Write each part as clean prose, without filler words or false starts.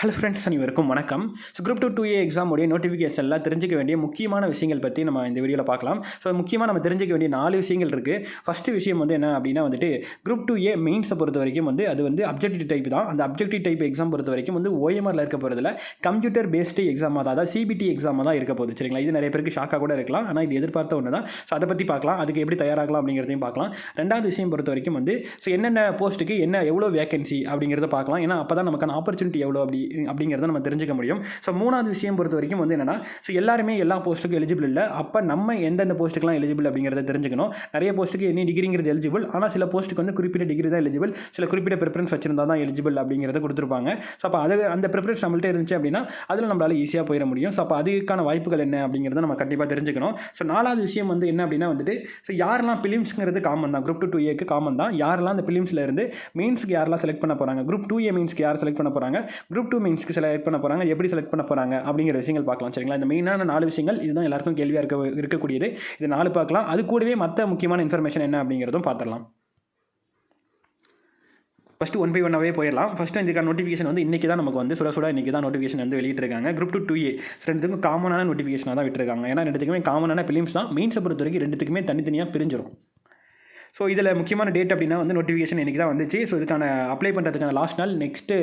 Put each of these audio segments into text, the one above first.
Hello friends, அனைவருக்கும் வணக்கம். So group 2A எக்ஸாமுடைய நோட்டிஃபிகேஷனில் தெரிஞ்சிக்க வேண்டிய முக்கியமான விஷயங்கள் பற்றி நம்ம இந்த வீடியோவில் பார்க்கலாம். ஸோ முக்கியமாக நம்ம தெரிஞ்சிக்க வேண்டிய 4 விஷயங்கள் இருக்குது. ஃபஸ்ட்டு விஷயம் என்ன அப்படின்னா குரூப் 2A மெயின்ஸை பொறுத்த வரைக்கும் அது அப்ஜெக்டிவ் டைப் தான். அந்த அப்ஜெக்டிவ் டைப் எக்ஸாம் பொறுத்த வரைக்கும் ஓஎம்ஆரில் இருக்க போகிறதுல கம்ப்யூட்டர் பேஸ்டு எக்ஸாமாக தான், அதாவது சிபிடி எக்ஸாமாக தான் இருக்க போகுது. சரிங்களா? இது நிறைய பேருக்கு ஷாக்காக கூட இருக்கலாம், ஆனால் இது எதிர்பார்த்த ஒன்று தான். ஸோ அதை பற்றி பார்க்கலாம், அதுக்கு எப்படி தயாராகலாம் அப்படிங்கிறதையும் பார்க்கலாம். ரெண்டாவது விஷயம் பொறுத்த வரைக்கும் ஸோ என்னென்ன போஸ்ட்டுக்கு எவ்வளோ வேகன்சி அப்படிங்கிறத பார்க்கலாம். ஏன்னா அப்போ தான் நமக்கான ஆப்பர்ச்சுனிட்டி எவ்வளோ அப்படிங்கிறத நம்ம தெரிஞ்சுக்க முடியும். ஸோ மூணாவது விஷயம் பொறுத்த வரைக்கும் என்னன்னா, ஸோ எல்லாருமே எல்லா போஸ்ட்டுக்கும் எலிஜிபிள் இல்லை. அப்போ நம்ம எந்தெந்த போஸ்ட்டுக்கெலாம் எலிஜிபிள் அப்படிங்கிறத தெரிஞ்சுக்கணும். நிறைய போஸ்ட்டுக்கு என்ன டிகிரிங்கிறது எலிஜிபிள், ஆனால் சில போஸ்ட்டுக்கு குறிப்பிட்ட டிகிரி தான் எலிஜிபிள், சில குறிப்பிட்ட ப்ரிஃபரன்ஸ் வச்சிருந்தா தான் எலிஜிபிள் அப்படிங்கிறத கொடுத்துருப்பாங்க. ஸோ அப்போ அந்த ப்ரிஃபரன்ஸ் நம்மள்ட்ட இருந்துச்சு அப்படின்னா அதில் நம்மளால் ஈஸியாக போயிட முடியும். ஸோ அப்போ அதுக்கான வாய்ப்புகள் என்ன அப்படிங்கிறத நம்ம கண்டிப்பாக தெரிஞ்சுக்கணும். ஸோ நாலாவது விஷயம் என்ன அப்படின்னா ஸோ யாரெல்லாம் பிலிம்ஸ்ங்கிறது காமன் தான், குரூப் 2A காமன் தான். யாரெல்லாம் அந்த பிலிம்ஸில் இருந்து மெயின்ஸ்க்கு யாரெல்லாம் செலக்ட் பண்ண போகிறாங்க, குரூப் 2A மெயின்ஸ்க்கு யார் செலக்ட் பண்ண போகிறாங்க, குரூப் 2 மெயின்ஸ்க்கு செலக்ட் பண்ண போகிறாங்க, எப்படி செலக்ட் பண்ண போகிறாங்க அப்படிங்கிற விஷயங்கள் பார்க்கலாம். சரிங்களா? இந்த மெயினான 4 விஷயங்கள் இதுதான் எல்லாருக்கும் கேள்வியாக இருக்கக்கூடியது. இது 4 பார்க்கலாம். அது கூடவே மற்ற முக்கியமான இன்ஃபர்மேஷன் என்ன அப்படிங்கிறதும் பார்த்துடலாம். ஃபஸ்ட்டு 1 by 1ஆகவே போயிடலாம். ஃபஸ்ட்டு இதுக்கான நோட்டிஃபிகேஷன் இன்றைக்கி தான் நமக்கு சுட இன்றைக்கி தான் நோட்டிஃபிகேஷன் வெளியிட்டிருக்காங்க. குரூப் 2A ரெண்டுத்துக்கும் காமனான நோட்டிஃபிகேஷனாக தான் விட்டுருக்காங்க. ஏன்னா ரெண்டுத்துக்குமே காமனான பிலிம்ஸ் தான். மெயின்ஸை பொறுத்த வரைக்கும் ரெண்டுத்துக்குமே தனித்தனியாக பிரிஞ்சிடும். ஸோ இதில் முக்கியமான டேட் அப்படின்னா நோட்டிஃபிகேஷன் இன்றைக்கி தான் வந்துச்சு. ஸோ இதுக்கான அப்ளை பண்ணுறதுக்கான லாஸ்ட் நாள் நெக்ஸ்ட்டு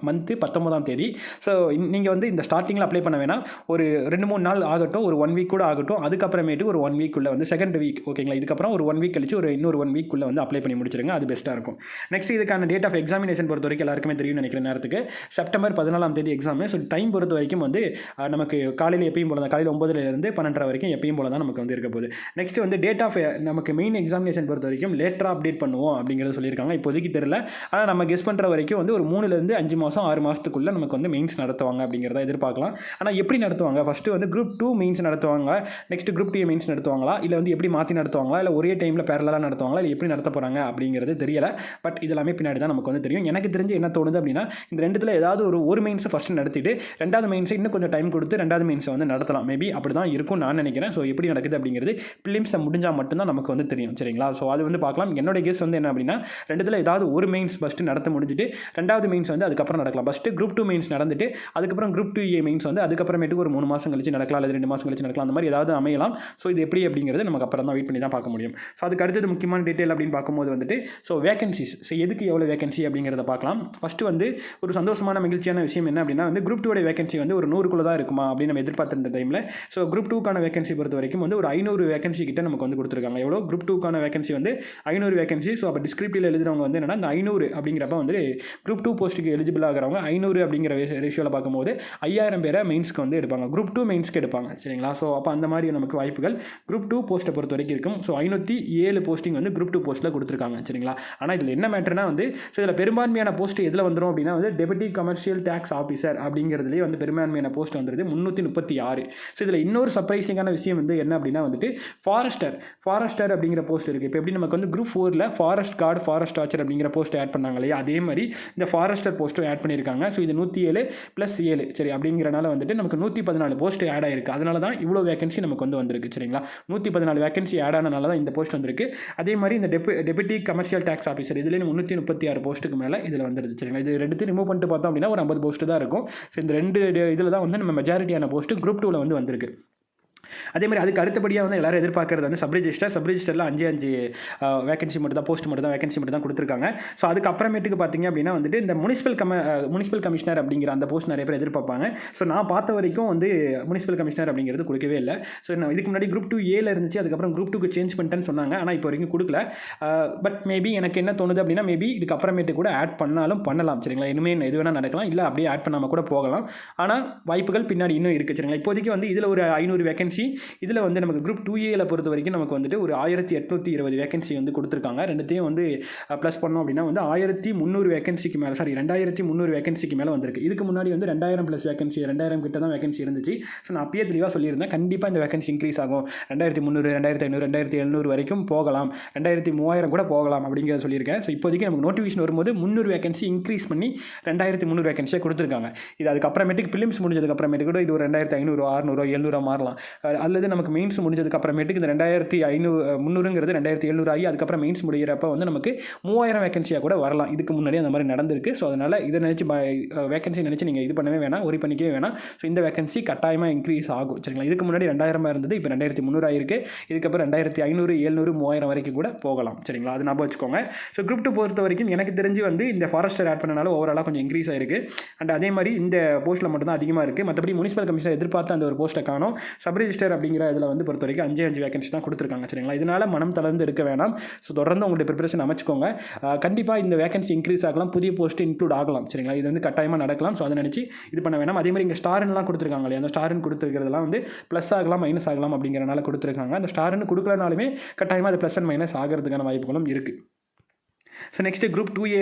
மந்த்து 19ஆம் தேதி. ஸோ நீங்கள் இந்த ஸ்டார்டிங்கில் அப்ளை பண்ண வேணாம், ஒரு 2-3 நாள் ஆகட்டும், ஒரு 1 வீக் கூட ஆகட்டும். அதுக்கப்புறமேட்டு ஒரு 1 வீக்குள்ளே செகண்ட் வீக், ஓகேங்களா? இதுக்கப்புறம் ஒரு 1 வீக் கழிச்சு இன்னொரு 1 வீக்குள்ளே அப்ளை பண்ணி முடிச்சிருங்க. அது பெஸ்ட்டாக இருக்கும். நெக்ஸ்ட் இதுக்கான டேட் ஆஃப் எக்ஸாமினேஷன் பொறுத்த வரைக்கும் எல்லாருக்குமே தெரியும் நினைக்கிற நேரத்துக்கு செப்டம்பர் 14ஆம் தேதி எக்ஸாமு. ஸோ டைம் பொறுத்த வரைக்கும் நமக்கு காலையில் எப்பயும் போல தான், காலையில் 9லேருந்து 12 வரைக்கும் எப்பயும் போல தான் நமக்கு இருக்க போகுது. நெக்ஸ்ட் டேட் ஆஃப் நமக்கு மெயின் எக்ஸாமினேஷன் பொறுத்த வரைக்கும் லேட்டராக அப்டேட் பண்ணுவோம் அப்படிங்கிறத சொல்லியிருக்காங்க. இப்போதைக்கு தெரியல, ஆனால் நம்ம கெஸ் பண்ணுற வரைக்கும் ஒரு 3லேருந்து 5 மாதம் 6 மாதத்துக்குள்ளே நமக்கு மெயின்ஸ் நடத்துவாங்க அப்படிங்கிறத எதிர்பார்க்கலாம். ஆனால் எப்படி நடத்துவாங்க, ஃபஸ்ட்டு குரூப் 2 மெயின்ஸ் நடத்துவாங்க, நெக்ஸ்ட் குரூப் 2 மெயின்ஸ் நடத்துவாங்களா, இல்லை எப்படி மாற்றி நடத்துவாங்களா, இல்லை ஒரே டைமில் பேரலாக நடத்துவாங்களா, இல்லை எப்படி நடத்த போகிறாங்க அப்படிங்கிறது தெரியல. பட் இதெல்லாமே பின்னாடி தான் நமக்கு தெரியும். எனக்கு தெரிஞ்சு என்ன தோணுது அப்படின்னா, இந்த ரெண்டுத்தில் ஏதாவது ஒரு மெயின்ஸை ஃபஸ்ட்டு நடத்திட்டு 2வது மெயின்ஸை இன்னும் கொஞ்சம் டைம் கொடுத்து 2வது மெயின்ஸை நடத்தலாம். மேபி அப்படி தான் இருக்கும் நான் நினைக்கிறேன். ஸோ எப்படி நடக்குது அப்படிங்கிறது பிலிம்ஸை முடிஞ்சால் மட்டும்தான் நமக்கு தெரியும். சரிங்களா? ஸோ அது பார்க்கலாம். என்னோட கேஸ் என்ன அப்படின்னா, ரெண்டுத்தில் ஏதாவது ஒரு மெயின்ஸ் ஃபஸ்ட்டு நடத்த முடிஞ்சுட்டு 2வது மெயின்ஸ் அதுக்கப்புறம் நடக்கலாம். ஃபஸ்ட்டு குரூப் 2 மெயின்ஸ் நடந்துட்டு அதுக்கப்புறம் குரூப் 2A மெயின்ஸ் அதுக்கப்புறமேட்டு ஒரு 3 மாதம் கழிச்சு நடக்கலாம், அல்லது 2 மாதம் கழிச்சு நடக்கலாம். அந்த மாதிரி ஏதாவது அமையலாம். ஸோ இது எப்படி அப்படிங்கிறது நமக்கு அப்புறம் தான் வெயிட் பண்ணி தான் பார்க்க முடியும். ஸோ அதுக்கு அடுத்தது முக்கியமான டீட்டெயில் அப்படின்னு பார்க்கும்போது ஸோ வேகன்சிஸ், ஸோ எதுக்கு எவ்வளோ வேகன்சி அப்படிங்கிறத பார்க்கலாம். ஃபஸ்ட்டு ஒரு சந்தோஷமான மகிழ்ச்சியான விஷயம் என்ன அப்படின்னா குரூப் 2 வேகன்சி ஒரு 100க்குள்ளே தான் இருக்குமா அப்படின்னு நம்ம எதிர்பார்த்திருந்த டைமில். ஸோ குரூப் 2க்கான வேகன்சி பொறுத்த வரைக்கும் ஒரு 500 வேகன்சி கிட்ட நமக்கு கொடுத்துருக்காங்க. எவ்வளோ குரூப் 2க்கான வேகன்சி 500 வேகன்சி. ஸோ அப்போ டிஸ்கிரிப்டிவில் எழுதுறவங்க என்னன்னா, இந்த 500 அப்படிங்கிறப்ப குரூப் 2 போஸ்ட்டுக்கு எலிஜிபிள் ஆகிறவங்க 500 அப்படிங்கிற ரேஷியோவில் பார்க்கும்போது 5000 பேரை மெயின்ஸ்க்கு எடுப்பாங்க, குரூப் 2 மெயின்ஸ்க்கு எடுப்பாங்க. சரிங்களா? ஸோ அப்போ அந்த மாதிரி நமக்கு வாய்ப்புகள் குரூப் 2 போஸ்ட்டை பொறுத்த வரைக்கும் இருக்கும். ஸோ 507 போஸ்டிங் குரூப் 2 போஸ்ட்டில் கொடுத்துருக்காங்க. சரிங்களா? ஆனால் இதில் என்ன மேட்டர்னா ஸோ இதில் பெரும்பான்மையான போஸ்ட் எதில் வந்துடும் அப்படின்னா டெபுட்டி கமர்ஷியல் டேக்ஸ் ஆஃபீஸர் அப்படிங்கிறதுலேயே பெரும்பான்மையான போஸ்ட் வந்துருது 336. ஸோ இதில் இன்னொரு சர்ப்ரைசிங்கான விஷயம் என்ன அப்படின்னா ஃபாரஸ்டர் அப்படிங்கிற போஸ்ட் இருக்குது. இப்போ எப்படி நமக்கு குரூப் 4ல் ஃபாரஸ்ட் கார்டு, ஃபாரஸ்ட் வாட்சர் அப்படிங்கிற போஸ்ட் ஆட் பண்ணாங்க இல்லையா, அதே மாதிரி இந்த ஃபாரஸ்டர் போஸ்ட்டும் ஆட் பண்ணியிருக்காங்க. ஸோ இது 107 + 7, சரி, அப்படிங்கிறனால நமக்கு 114 போஸ்ட் ஆட் ஆயிருக்கு. அதனால தான் இவ்வளோ வேகன்சி நமக்கு வந்திருக்கு. சரிங்களா? 114 வேகன்சி ஆட் ஆனனால தான் இந்த போஸ்ட் வந்திருக்கு. அதே மாதிரி இந்த டெபுட்டி கமர்ஷியல் டேக்ஸ் ஆஃபீஸர் இதுலேயே 336 போஸ்ட்டுக்கு மேலே இதில் வந்துருது. சரிங்களா? இது ரெண்டு ரிமூவ் பண்ணிட்டு பார்த்தோம் அப்படின்னா ஒரு 50 போஸ்ட்டு தான் இருக்கும். ஸோ இந்த 2 இதில் தான் நம்ம மெஜாரிட்டியான போஸ்ட்டு குரூப் 2ல் வந்திருக்கு. அதே மாதிரி அதுக்கு அடுத்தபடியாக எல்லாரும் எதிர்பார்க்கறது சப் ரிஜிஸ்டரில் 5 வேகன்சி மட்டும் தான், போஸ்ட் மட்டும் தான், வேகன்சி மட்டும் தான் கொடுத்துருக்காங்க. ஸோ அதுக்கு அப்புறமேட்டுக்கு பார்த்தீங்க அப்படின்னா இந்த முனிசிபல் கமிஷனர் அப்படிங்கிற அந்த போஸ்ட் நிறைய பேர் எதிர்பார்ப்பாங்க. ஸோ நான் பார்த்த வரைக்கும் முனிசிபல் கமிஷனர் அப்படிங்கிறது கொடுக்கவே இல்லை. ஸோ நான் இதுக்கு முன்னாடி குரூப் 2Aல இருந்துச்சு, அதுக்கப்புறம் குரூப் 2க்கு சேஞ்ச் பண்ணிட்டேன்னு சொன்னாங்க. ஆனால் இப்போ வரைக்கும் கொடுக்கல. பட் மேபி எனக்கு என்ன தோணுது அப்படின்னா, மேபி இதுக்கு அப்புறமேட்டு கூட ஆட் பண்ணாலும் பண்ணலாம். சரிங்களா? இனிமேல் எது வேணால் நடக்கலாம், இல்லை அப்படியே ஆட் பண்ணாமல் கூட போகலாம். ஆனால் வாய்ப்புகள் பின்னாடி இன்னும் இருக்குது. சரிங்களா? இப்போதைக்கு இதில் ஒரு 500 வேகன்சி, இதில் நமக்கு குரூப் 2Aல பொறுத்த வரைக்கும் நமக்கு ஒரு 1820 வேகன்சி கொடுத்துருக்காங்க. ரெண்டுத்தையும் ப்ளஸ் பண்ணோம் அப்படின்னா 1300 வேகன்சிக்கு மேலே, 2300 வேகன்சிக்கு மேலே வந்திருக்கு. இதுக்கு முன்னாடி 2000 + வேகன்சி, 2000 கிட்ட தான் வேகன்சி இருந்துச்சு. ஸோ நான் அப்பயே தெளிவாக சொல்லியிருந்தேன், கண்டிப்பாக இந்த வேகன்சி இன்க்ரீஸ் ஆகும். 2300, 2500, 2700 வரைக்கும் போகலாம், 2300 கூட போகலாம் அப்படிங்கிறத சொல்லியிருக்கேன். ஸோ இப்போதைக்கு நமக்கு நோட்டிஃபிகேஷன் வரும்போது 300 வேகன்சி இன்க்ரீஸ் பண்ணி 2300 வேகன்சியாக கொடுத்துருக்காங்க. இது அதுக்கப்புறமேட்டுக்கு பிலிம்ஸ் முடிஞ்சதுக்கப்புறமேட்டு கூட இது ஒரு 2500, 600, 700 மாறலாம். அல்லது நமக்கு மெயின்ஸ் முடிஞ்சதுக்கு அப்புறமேட்டுக்கு இந்த 2500 2700 ஆகி அதுக்கப்புறம் மெயின்ஸ் முடிகிறப்ப வந்து நமக்கு 3000 வேகன்சியாக கூட வரலாம். இதுக்கு முன்னாடி அந்த மாதிரி நடந்திருக்கு. ஸோ அதனால் இதை நினச்சி வேகன்சி நினச்சி நீங்கள் இது பண்ணவே வேணாம், ஒரி பண்ணிக்கவே வேணாம். ஸோ இந்த வேகன்சி கட்டாயமாக இன்க்ரீஸ் ஆகும். சரிங்களா? இதுக்கு முன்னாடி 2000 இருந்தது, இப்போ 2300 ஆயிருக்கு. இதுக்கப்புறம் 2500 700 3000 வரைக்கும் கூட போகலாம். சரிங்களா? அது ஞாபகம் வச்சுக்கோங்க. ஸோ குரூப் 2 பொறுத்த வரைக்கும் எனக்கு தெரிஞ்சு வந்து இந்த ஃபாரஸ்டர் ஆட் பண்ணனால ஓவராலாக கொஞ்சம் இன்க்ரீஸ் ஆயிருக்கு. அண்ட் அதே மாதிரி இந்த போஸ்ட்டில் மட்டும் தான் அதிகமாக இருக்குது. மற்றபடி முனிசிபல் கமிஷனர் எதிர்பார்த்த அந்த ஒரு போஸ்ட்டை காணும். சப் ரிஜிஸ்டர் அப்படிங்கிற இதில் வந்து பொறுத்த வரைக்கும் 5 வேகன்சி தான் கொடுத்துருக்காங்க. சரிங்களா? இதனால் மனம் தளர்ந்து இருக்க வேணாம். ஸோ தொடர்ந்து உங்களுடைய ப்ரிப்பரேஷன் அமைச்சுக்கோங்க. கண்டிப்பாக இந்த வேகன்சி இன்க்ரீஸ் ஆகலாம், புதிய போஸ்ட் இன்க்ளூட் ஆகலாம். சரிங்களா? இது வந்து கட்டாயமாக நடக்கலாம். ஸோ அதை நினச்சி இது பண்ண வேணாம். அதே மாதிரி இங்கே ஸ்டார்லாம் கொடுத்துருக்காங்க இல்லையா, அந்த ஸ்டார்னு கொடுத்துருக்கிறதுலாம் வந்து ப்ளஸ் ஆகலாம் மைனஸ் ஆகலாம் அப்படிங்கிறனால கொடுத்துருக்காங்க. அந்த ஸ்டார்னு கொடுக்கலனாலுமே கட்டாயமாக அது ப்ளஸ் அண்ட் மைனஸ் ஆகிறதுக்கான வாய்ப்புகளும் இருக்குது. ஸோ நெக்ஸ்ட்டு குரூப் 2A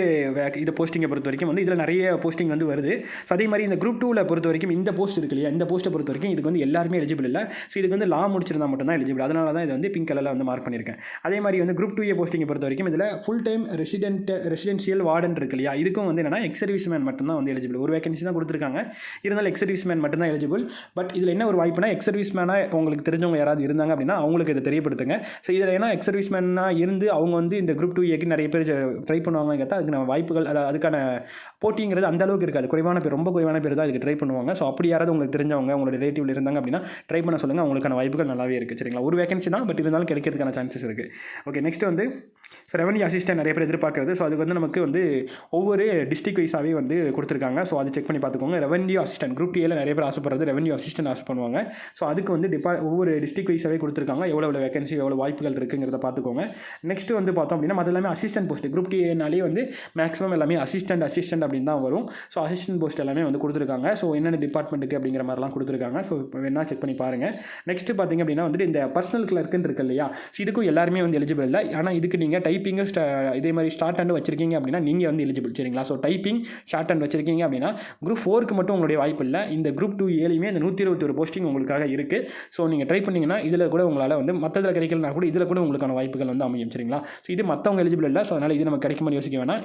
இது போஸ்டிங்கை பொறுத்த வரைக்கும் வந்து இதில் நிறைய போஸ்டிங் வந்து வருது. ஸோ அதே மாதிரி இந்த குரூப் 2வில் பொறுத்த வரைக்கும் இந்த போஸ்ட் இருக்கு இல்லையா, இந்த போஸ்ட்டை பொறுத்த வரைக்கும் இதுக்கு வந்து எல்லாருமே எலிஜிபிள் இல்லை. ஸோ இதுக்கு வந்து லா முடிச்சிருந்தா மட்டும்தான் எலிஜிபிள். அதனால தான் இது வந்து பிங்க் கலரில் வந்து மார்க் பண்ணியிருக்கேன். அதே மாதிரி வந்து குரூப் 2A போஸ்டிங்கை பொறுத்த வரைக்கும் இதில் ஃபுல் டைம் ரெசிடென்ஷியல் வார்டன் இருக்கு இல்லையா, இதுக்கும் வந்து என்னன்னா எக்ஸ் சர்வீஸ் மேன் மட்டும்தான் வந்து எலிஜிபிள். ஒரு வேகன்சி தான் கொடுத்துருக்காங்க, இருந்தாலும் எக்ஸ் சர்வீஸ் மேன் மட்டும்தான் எலிஜிபிள். பட் இதில் என்ன ஒரு வாய்ப்புனா, எக்ஸ் சர்வீஸ் மேனாக உங்களுக்கு தெரிஞ்சவங்க யாராவது இருந்தாங்க அப்படின்னா அவங்களுக்கு இதை தெரியப்படுத்துங்க. ஸோ இதில் ஏன்னா எக்ஸ் சர்வீஸ் மேனாக இருந்து அவங்க வந்து இந்த குரூப் 2Aக்கு நிறைய பேர் ட்ரை பண்ணுவாங்க. அதுக்கான வாய்ப்புகள், அதுக்கான போட்டிங்கிறது அந்த அளவுக்கு இருக்காது. ரொம்ப குறைவான பேர் தான் இதுக்கு ட்ரை பண்ணுவாங்க. ஸோ அப்படி யாராவது உங்களுக்கு தெரிஞ்சவங்க உங்களோட ரிலேட்டிவ்ல இருந்தாங்க அப்படின்னா ட்ரை பண்ண சொல்லுங்கள். அவங்களுக்கான வாய்ப்புகள் நல்லாவே இருக்குது. சரிங்களா? ஒரு வேகன்சி தான், பட் இருந்தாலும் கிடைக்கிறதுக்கான சான்சஸ் இருக்குது. ஓகே, நெக்ஸ்ட் வந்து ரெவன்யூ அசிஸ்டன்ட் நிறைய பேர் எதிர்பார்க்குறது. ஸோ அதுக்கு வந்து நமக்கு வந்து ஒவ்வொரு டிஸ்ட்ரிக்ட் வைஸாகவே வந்து கொடுத்துருக்காங்க. ஸோ அது செக் பண்ணி பார்த்துக்கோங்க. ரெவன்யூ அசிஸ்டன்ட் குரூப் 2Aல நிறைய பேர் ஆசைப்படுறது ரெவன்யூ அசிஸ்டன்ட் ஆசை பண்ணுவாங்க. ஸோ அதுக்கு வந்து ஒவ்வொரு டிஸ்ட்ரிக்ட் வைஸாகவே கொடுத்துருக்காங்க. எவ்வளோ வேகன்சி எவ்வளோ வாய்ப்புகள் இருக்குங்கிறத பார்த்துக்கோங்க. நெக்ஸ்ட் வந்து பார்த்தோம் அப்படின்னா அது எல்லாமே அசிஸ்டன்ட் போஸ்ட். குரூப் 2Aனாலே வந்து மேக்ஸிமம் எல்லாமே அசிஸ்டன்ட் அப்படின்னு தான் வரும். ஸோ அசிஸ்டன்ட் போஸ்ட் எல்லாமே வந்து கொடுத்துருக்காங்க. ஸோ என்னென்ன டிபார்ட்மெண்ட்டுக்கு அப்படிங்கிற மாதிரிலாம் கொடுத்துருக்காங்க. ஸோ இப்போ வேணா செக் பண்ணி பாருங்கள். நெக்ஸ்ட் பார்த்திங்க அப்படின்னா வந்துட்டு இந்த பர்சனல் கிளர்க்குன்னு இருக்கு இல்லையா, ஸோ இதுக்கும் எல்லாருமே வந்து எலிஜிபிள் இல்லை. ஆனால் இதுக்கு நீங்கள் டைப்பிங்கு இதே மாதிரி ஷார்ட் ஹேண்ட் வச்சிருக்கீங்க அப்படின்னா நீங்கள் வந்து எலிஜிபிள். சரிங்களா? ஸோ டைப்பிங் ஷார்ட் ஹேண்ட் வச்சிருக்கீங்க அப்படின்னா குரூப் 4க்கு மட்டும் உங்களுடைய வாய்ப்பு இல்லை. இந்த குரூப் 2Aலையுமே இந்த 121 போஸ்டிங் உங்களுக்காக இருக்குது. ஸோ நீங்கள் ட்ரை பண்ணிங்கன்னா இதில் கூட உங்களால் வந்து மற்றதில் கிடைக்கலனா கூட இதில் கூட உங்களுக்கான வாய்ப்புகள் வந்து அமையும். சரிங்களா? ஸோ இது மற்றவங்க எலிஜிபிள் இல்லை. ஸோ அதனால் இது நம்ம கிடைக்குமான்னு யோசிக்க வேணாம்.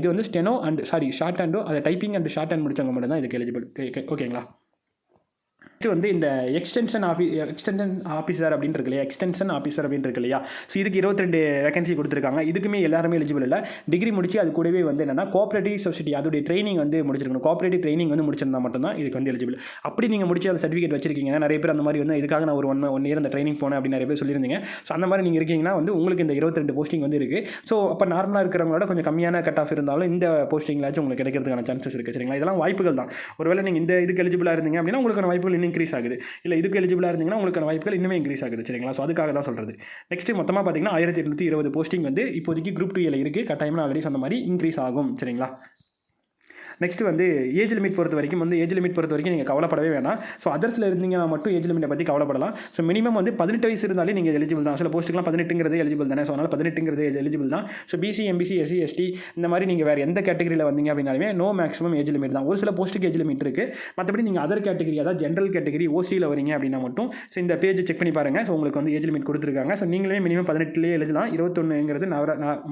இது வந்து ஸ்டெனோ அண்ட் ஷார்ட் ஹேண்டோ, அதை டைப்பிங் அண்ட் ஷார்ட் ஹேண்ட் முடிச்சவங்க மட்டும் தான் இதுக்கு எலிஜிபிள். ஓகேங்களா? வந்து இந்த எக்ஸ்டென்ஷன் ஆஃபீஸர் அப்படின்னு இருக்கு இல்லையா, எக்ஸ்டென்ஷன் ஆஃபீஸர் அப்படின்னு இருக்கு இல்லையா, ஸோ இதுக்கு 22 வேகன்சி கொடுத்துருக்காங்க. இதுக்குமே எல்லாருமே எலிஜிபிள் இல்லை. டிகிரி முடிச்சு அது கூடவே வந்து என்னன்னா கோஆப்ரேட்டிவ் சொசைட்டி அதோடைய ட்ரைனிங் வந்து முடிச்சிருக்கணும். கோஆப்ரேட்டிவ் ட்ரைனிங் வந்து முடிச்சிருந்தா மட்டும்தான் இதுக்கு வந்து எலிஜிபிள். அப்படி நீங்கள் முடிச்சு அந்த சர்டிஃபிகேட் வச்சிருக்கீங்க. நிறைய பேர் அந்த மாதிரி வந்து இதுக்காக நான் ஒரு ஒன் இயர் அந்த ட்ரைனிங் போனேன் அப்படின்னு நிறைய பேர் சொல்லியிருந்தீங்க. ஸோ அந்த மாதிரி நீங்கள் இருக்கீங்கன்னா வந்து உங்களுக்கு இந்த 22 போஸ்டிங் வந்து இருக்குது. ஸோ அப்போ நார்மலாக இருக்கிறவங்களோட கொஞ்சம் கம்மியான கட் ஆஃப் இருந்தாலும் இந்த போஸ்டிங்லாச்சும் உங்களுக்கு கிடைக்கிறதுக்கான சான்சஸ் இருக்குது. சரிங்களா? இதெல்லாம் வாய்ப்புகள் தான். ஒருவேளை நீங்கள் இந்த இதுக்கு எலிஜிபிளாக இருந்தீங்க அப்படின்னா உங்களுக்கான வாய்ப்புகள் இன்னும் இன்க்ரீஸ் ஆகுது. இல்லை இதுக்கு எலிஜிபிளாக இருந்தீங்கன்னா உங்களுக்கான வாய்ப்புகள் இன்னுமே இன்க்ரீஸ் ஆகுது. சரிங்களா? ஸோ அதுக்காக தான் சொல்கிறது. நெக்ஸ்ட்டு மொத்தமாக பார்த்தீங்கன்னா 1820 போஸ்டிங் வந்து இப்போதைக்கு குரூப் 2Aல இருக்குது. கட்டாயமாக ஆல்ரெடி சொன்ன மாதிரி இன்க்ரீஸ் ஆகும். சரிங்களா? நெக்ஸ்ட் வந்து ஏஜ் லிமிட் பொறுத்த வரைக்கும் நீங்கள் கவலைப்படவே வேணாம். ஸோ அதர்ஸில் இருந்தீங்கன்னா மட்டும் ஏஜ் லிமிட்டை பற்றி கவலைப்படலாம். ஸோ மினிமம் வந்து 18 வயசு இருந்தாலே நீங்கள் எலிஜிபிள் தான். சில போஸ்ட்டுக்குலாம் 18ங்கிறது எலிஜிபிள் தானே. ஸோ அதனால் 18ங்கிறது எலிஜிபிள் தான். So BC, MBC, SC, ST இந்த மாதிரி நீங்கள் வேறு எந்த கேட்டகரியில் வந்தீங்க அப்படின்னாலுமே நோ மேக்ஸிமம் ஏஜ் லிமிட் தான். ஒரு சில போஸ்ட்டுக்கு ஏஜ் லிமிட் இருக்குது. மற்றபடி நீங்கள் அதர் கேட்டகரி, அதாவது ஜென்ரல் கேட்டகரி ஓசியில் வரீங்க அப்படின்னா மட்டும் ஸோ இந்த பேஜ் செக் பண்ணி பாருங்கள். ஸோ உங்களுக்கு வந்து ஏஜ் லிமிட் கொடுத்துருக்காங்க. ஸோ நீங்களே மினிமம் 18லேயே எழுதலாம். 21ங்கிறது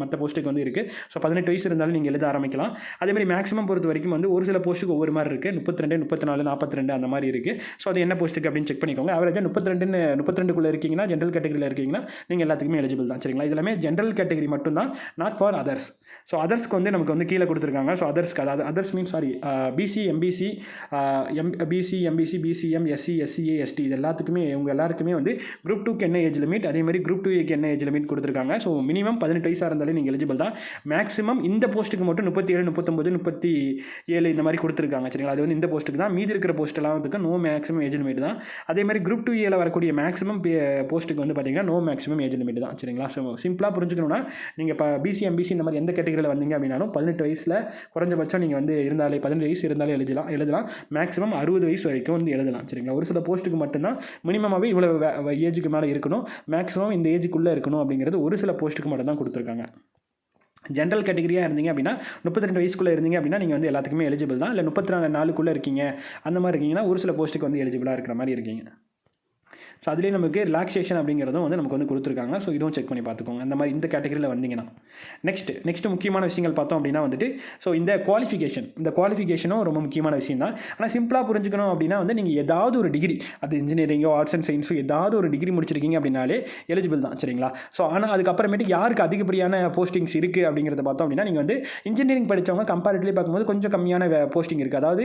மற்ற போஸ்ட்டுக்கு வந்து இருக்குது. ஸோ 18 வயசு இருந்தாலும் நீங்கள் எழுத ஆரம்பிக்கலாம். அதேமாதிரி மேக்ஸிமம் பொறுத்த வரைக்கும் வந்து ஒரு சில போஸ்ட்டுக்கு ஒவ்வொரு மாதிரி இருக்குது. 32, 34, 42 அந்த மாதிரி இருக்குது. ஸோ அது என்ன போஸ்ட்டுக்கு அப்படின்னு செக் பண்ணிக்கோங்க. அவரேஜாக 32க்குள்ளே இருக்கீங்கன்னா, ஜென்ரல் கேட்டகரியில் இருக்கீங்கன்னா நீங்கள் எல்லாத்துக்குமே எலிஜிபிள் தான். சரிங்களா? இதெல்லாமே ஜென்ரல் கேட்டகரி மட்டும்தான், நாட் ஃபார் அதர்ஸ். ஸோ அதர்ஸ்க்கு வந்து நமக்கு வந்து கீழே கொடுத்துருக்காங்க. ஸோ அதர்ஸ்க்கு அதாவது others means BC, MBC, BCM, SC, SCA, ST இது எல்லாத்துக்குமே எல்லாருக்குமே வந்து குரூப் 2க்கு என்ன ஏஜ் லிமிட், அதே மாதிரி குரூப் 2Aக்கு என்ன ஏஜ் லிமிட் கொடுத்துருக்காங்க. ஸோ மினிமம் 18 வயசாக இருந்தாலே நீங்கள் எலிஜிபிள் தான். மேக்ஸிமம் இந்த போஸ்ட்டுக்கு மட்டும் 37, 39, 37 இந்த மாதிரி கொடுத்துருக்காங்க. சரிங்களா? அது வந்து இந்த போஸ்ட்டுக்கு தான். மீதி இருக்கிற போஸ்ட்டெல்லாம் வந்து நோ மேக்ஸிமம் ஏஜ் லிமிட் தான். அதே மாதிரி குரூப் 2Aல வரக்கூடிய மேக்ஸிமம் போஸ்ட்டுக்கு வந்து பார்த்தீங்கன்னா நோ மேக்ஸிமம் ஏஜ் லிமிட் தான். சரிங்களா? ஸோ சிம்பிளாக புரிஞ்சுக்கணும்னா நீங்கள் இப்போ பிசி, எம்பிசி இந்த மாதிரி எந்த கேட்டகரியில் வந்தீங்க அப்படின்னாலும் 18 வயசில் குறைஞ்சபட்சம் நீங்கள் வந்து இருந்தாலே 18 வயசு இருந்தாலே எழுதலாம். மேக்ஸிமம் 60 வயசு வரைக்கும் வந்து எழுதலாம். சரிங்களா? ஒரு சில போஸ்ட்டுக்கு மட்டும்தான் மினிமமாகவே இவ்வளோ ஏஜுக்கு மேலே இருக்கணும், மேக்ஸிமம் இந்த ஏஜுக்குள்ளே இருக்கணும் அப்படிங்கிறது ஒரு சில போஸ்ட்டுக்கு மட்டும் தான் கொடுத்துருக்காங்க. ஜென்ரல் கேட்டகரியாக இருந்தீங்க அப்படின்னா 32 வயசுக்குள்ளே இருந்தீங்க அப்படின்னா நீங்கள் வந்து எல்லாத்துக்குமே எலிஜிபிள் தான். இல்லை 34 இருக்கீங்க அந்த மாதிரி இருக்கீங்கன்னா ஒரு சில போஸ்ட்டுக்கு வந்து எலிஜிபிளாக இருக்கிற மாதிரி இருக்கீங்க. ஸோ அதுலேயே நமக்கு ரிலாக்ஸேஷன் அப்படிங்கிறதும் வந்து நமக்கு வந்து கொடுத்துருக்காங்க. ஸோ இதுவும் செக் பண்ணி பார்த்துக்கோங்க அந்த மாதிரி இந்த கேட்டகரியில் வந்தீங்கன்னா. நெக்ஸ்ட் முக்கியமான விஷயங்கள் பார்த்தோம் அப்படின்னா வந்துட்டு ஸோ இந்த குவாலிஃபிகேஷனும் ரொம்ப முக்கியமான விஷயம் தான். ஆனால் சிம்பிளாக புரிஞ்சுக்கணும் அப்படின்னா வந்து நீங்கள் ஏதாவது ஒரு டிகிரி, அது இன்ஜினியரிங்கோ ஆர்ட்ஸ் அண்ட் சயின்ஸோ ஏதாவது ஒரு டிகிரி முடிச்சிருக்கீங்க அப்படின்னாலே எலிஜிபிள் தான். சரிங்களா? ஸோ ஆனால் அதுக்கப்புறமேட்டு யாருக்கு அதிகப்படியான போஸ்டிங்ஸ் இருக்குது அப்படிங்கிறத பார்த்தோம் அப்படின்னா நீங்கள் வந்து இன்ஜினியரிங் படித்தவங்க கம்பேரிட்டிவ்லி பார்க்கும்போது கொஞ்சம் கம்மியான போஸ்டிங் இருக்குது. அதாவது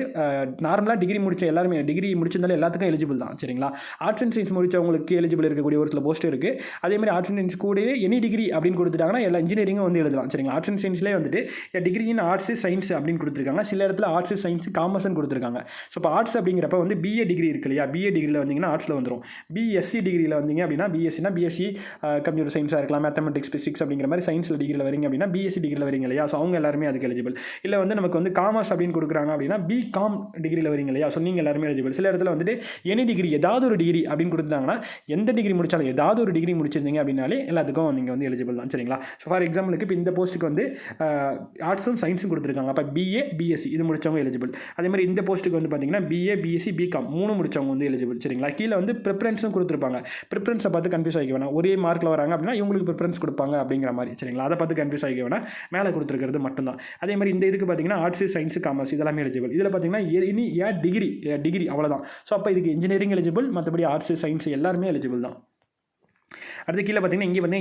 நார்மலாக டிகிரி முடிச்ச எல்லாருமே டிகிரி முடிச்சிருந்தாலும் எல்லாத்துக்கும் எலிஜிபிள் தான். சரிங்களா? ஆர்ட்ஸ் அண்ட் சயின்ஸ் முடிச்சவங்களுக்கு எலிஜிபிள் இருக்கக்கூடிய ஒரு சில போஸ்ட் இருக்குது. அதேமாதிரி ஆர்ட்ஸ் அண்ட் சயின்ஸ் கூட எனி டிகிரி அப்படின்னு கொடுத்துட்டாங்கன்னா எல்லா இன்ஜினியரிங்கும் வந்து எழுதலாம். சரிங்களா? ஆர்ட்ஸ் அண்ட் சயின்ஸ்லேயே வந்துட்டு டிகிரி இன் ஆர்ட்ஸ் சயின்ஸ் அப்படின்னு கொடுத்துருக்காங்க. சில இடத்துல ஆர்ட்ஸ் சயின்ஸ் காமர்ஸ்னு கொடுத்துருக்காங்க. ஸோ இப்போ ஆர்ட்ஸ் அப்படிங்கிறப்ப வந்து பிஏ டிகிரி இருக்கு இல்லையா, பிஏ டிகிரியில் வந்தீங்கன்னா ஆர்ட்ஸில் வந்துடும். பிஎஸ்சி டிகிரியில் வந்தீங்க அப்படின்னா பிஎஸ்சினா பிஎஸ்சி கம்ப்யூட்டர் சயின்ஸாக இருக்கலாம், மேத்தமெட்டிக்ஸ் ஃபிசிக்ஸ் அப்படிங்கிற மாதிரி சயின்ஸில் டிகிரியில் வரீங்க அப்படின்னா பிஎஸ்சி டிகிரியில் வரீங்க இல்லையா, ஸோ அவங்க எல்லாருமே அதுக்கு எலிஜிபிள். இல்லை வந்து நமக்கு வந்து காமர்ஸ் அப்படின்னு கொடுக்குறாங்க அப்படின்னா பிகாம் டிகிரியில் வரீங்க இல்லையா, ஸோ நீங்கள் எல்லாருமே எலிஜிபிள். சில இடத்துல வந்துட்டு எனி டிகிரி ஏதாவது ஒரு டிகிரி அப்படின்னு கொடுத்தாங்கன்னா எந்த டிகிரி முடிச்சாலும் ஏதாவது ஒரு டிகிரி முடிச்சிருந்தீங்க அப்படின்னாலே எல்லாத்துக்கும் நீங்கள் வந்து எலிஜிபிள் தான். சரிங்களா? ஸோ ஃபார் எக்ஸாம்பிளுக்கு இப்போ இந்த போஸ்ட்டுக்கு வந்து ஆர்ட்ஸும் சயின்ஸும் கொடுத்துருக்காங்க. அப்போ பிஏ பிஎஸ்சி இது முடிச்சவங்க எலிஜிபிள். அதே மாதிரி இந்த போஸ்ட்டுக்கு வந்து பார்த்தீங்கன்னா பிஏ பிஎஸ்சி பிகாம் 3 முடிச்சவங்க வந்து எலிஜிபிள். சரிங்களா? கீழே வந்து ப்ரிஃபரன்ஸும் கொடுத்துருப்பாங்க. ப்ரிஃபரன்ஸை பார்த்து கன்ஃபியூஸ் ஆகிக்க வேணாம். ஒரே மார்க்கில் வராங்க அப்படின்னா இவங்களுக்கு ப்ரிஃபரன்ஸ் கொடுப்பாங்க அப்படிங்கிற மாதிரி. சரிங்களா? அதை பார்த்து கன்ஃபியூஸ் ஆகிக்க வேணாம். மேலே கொடுத்துருக்கிறது மட்டும்தான். அதே மாதிரி இந்த இதுக்கு பார்த்தீங்கன்னா ஆர்ட்ஸ் சயின்ஸ் காமர்ஸ் இதெல்லாமே எலிஜிபிள். இதில் பார்த்தீங்கன்னா இனி டிகிரி அவ்வளோதான். ஸோ அப்போ இதுக்கு இன்ஜினியரிங் எலிஜிபிள், மற்றபடி ஆர்ட்ஸ் சயின்ஸ் எல்லாருமே எலிஜிபிள் தான். அடுத்து கீழே பார்த்தீங்கன்னா இங்கே வந்து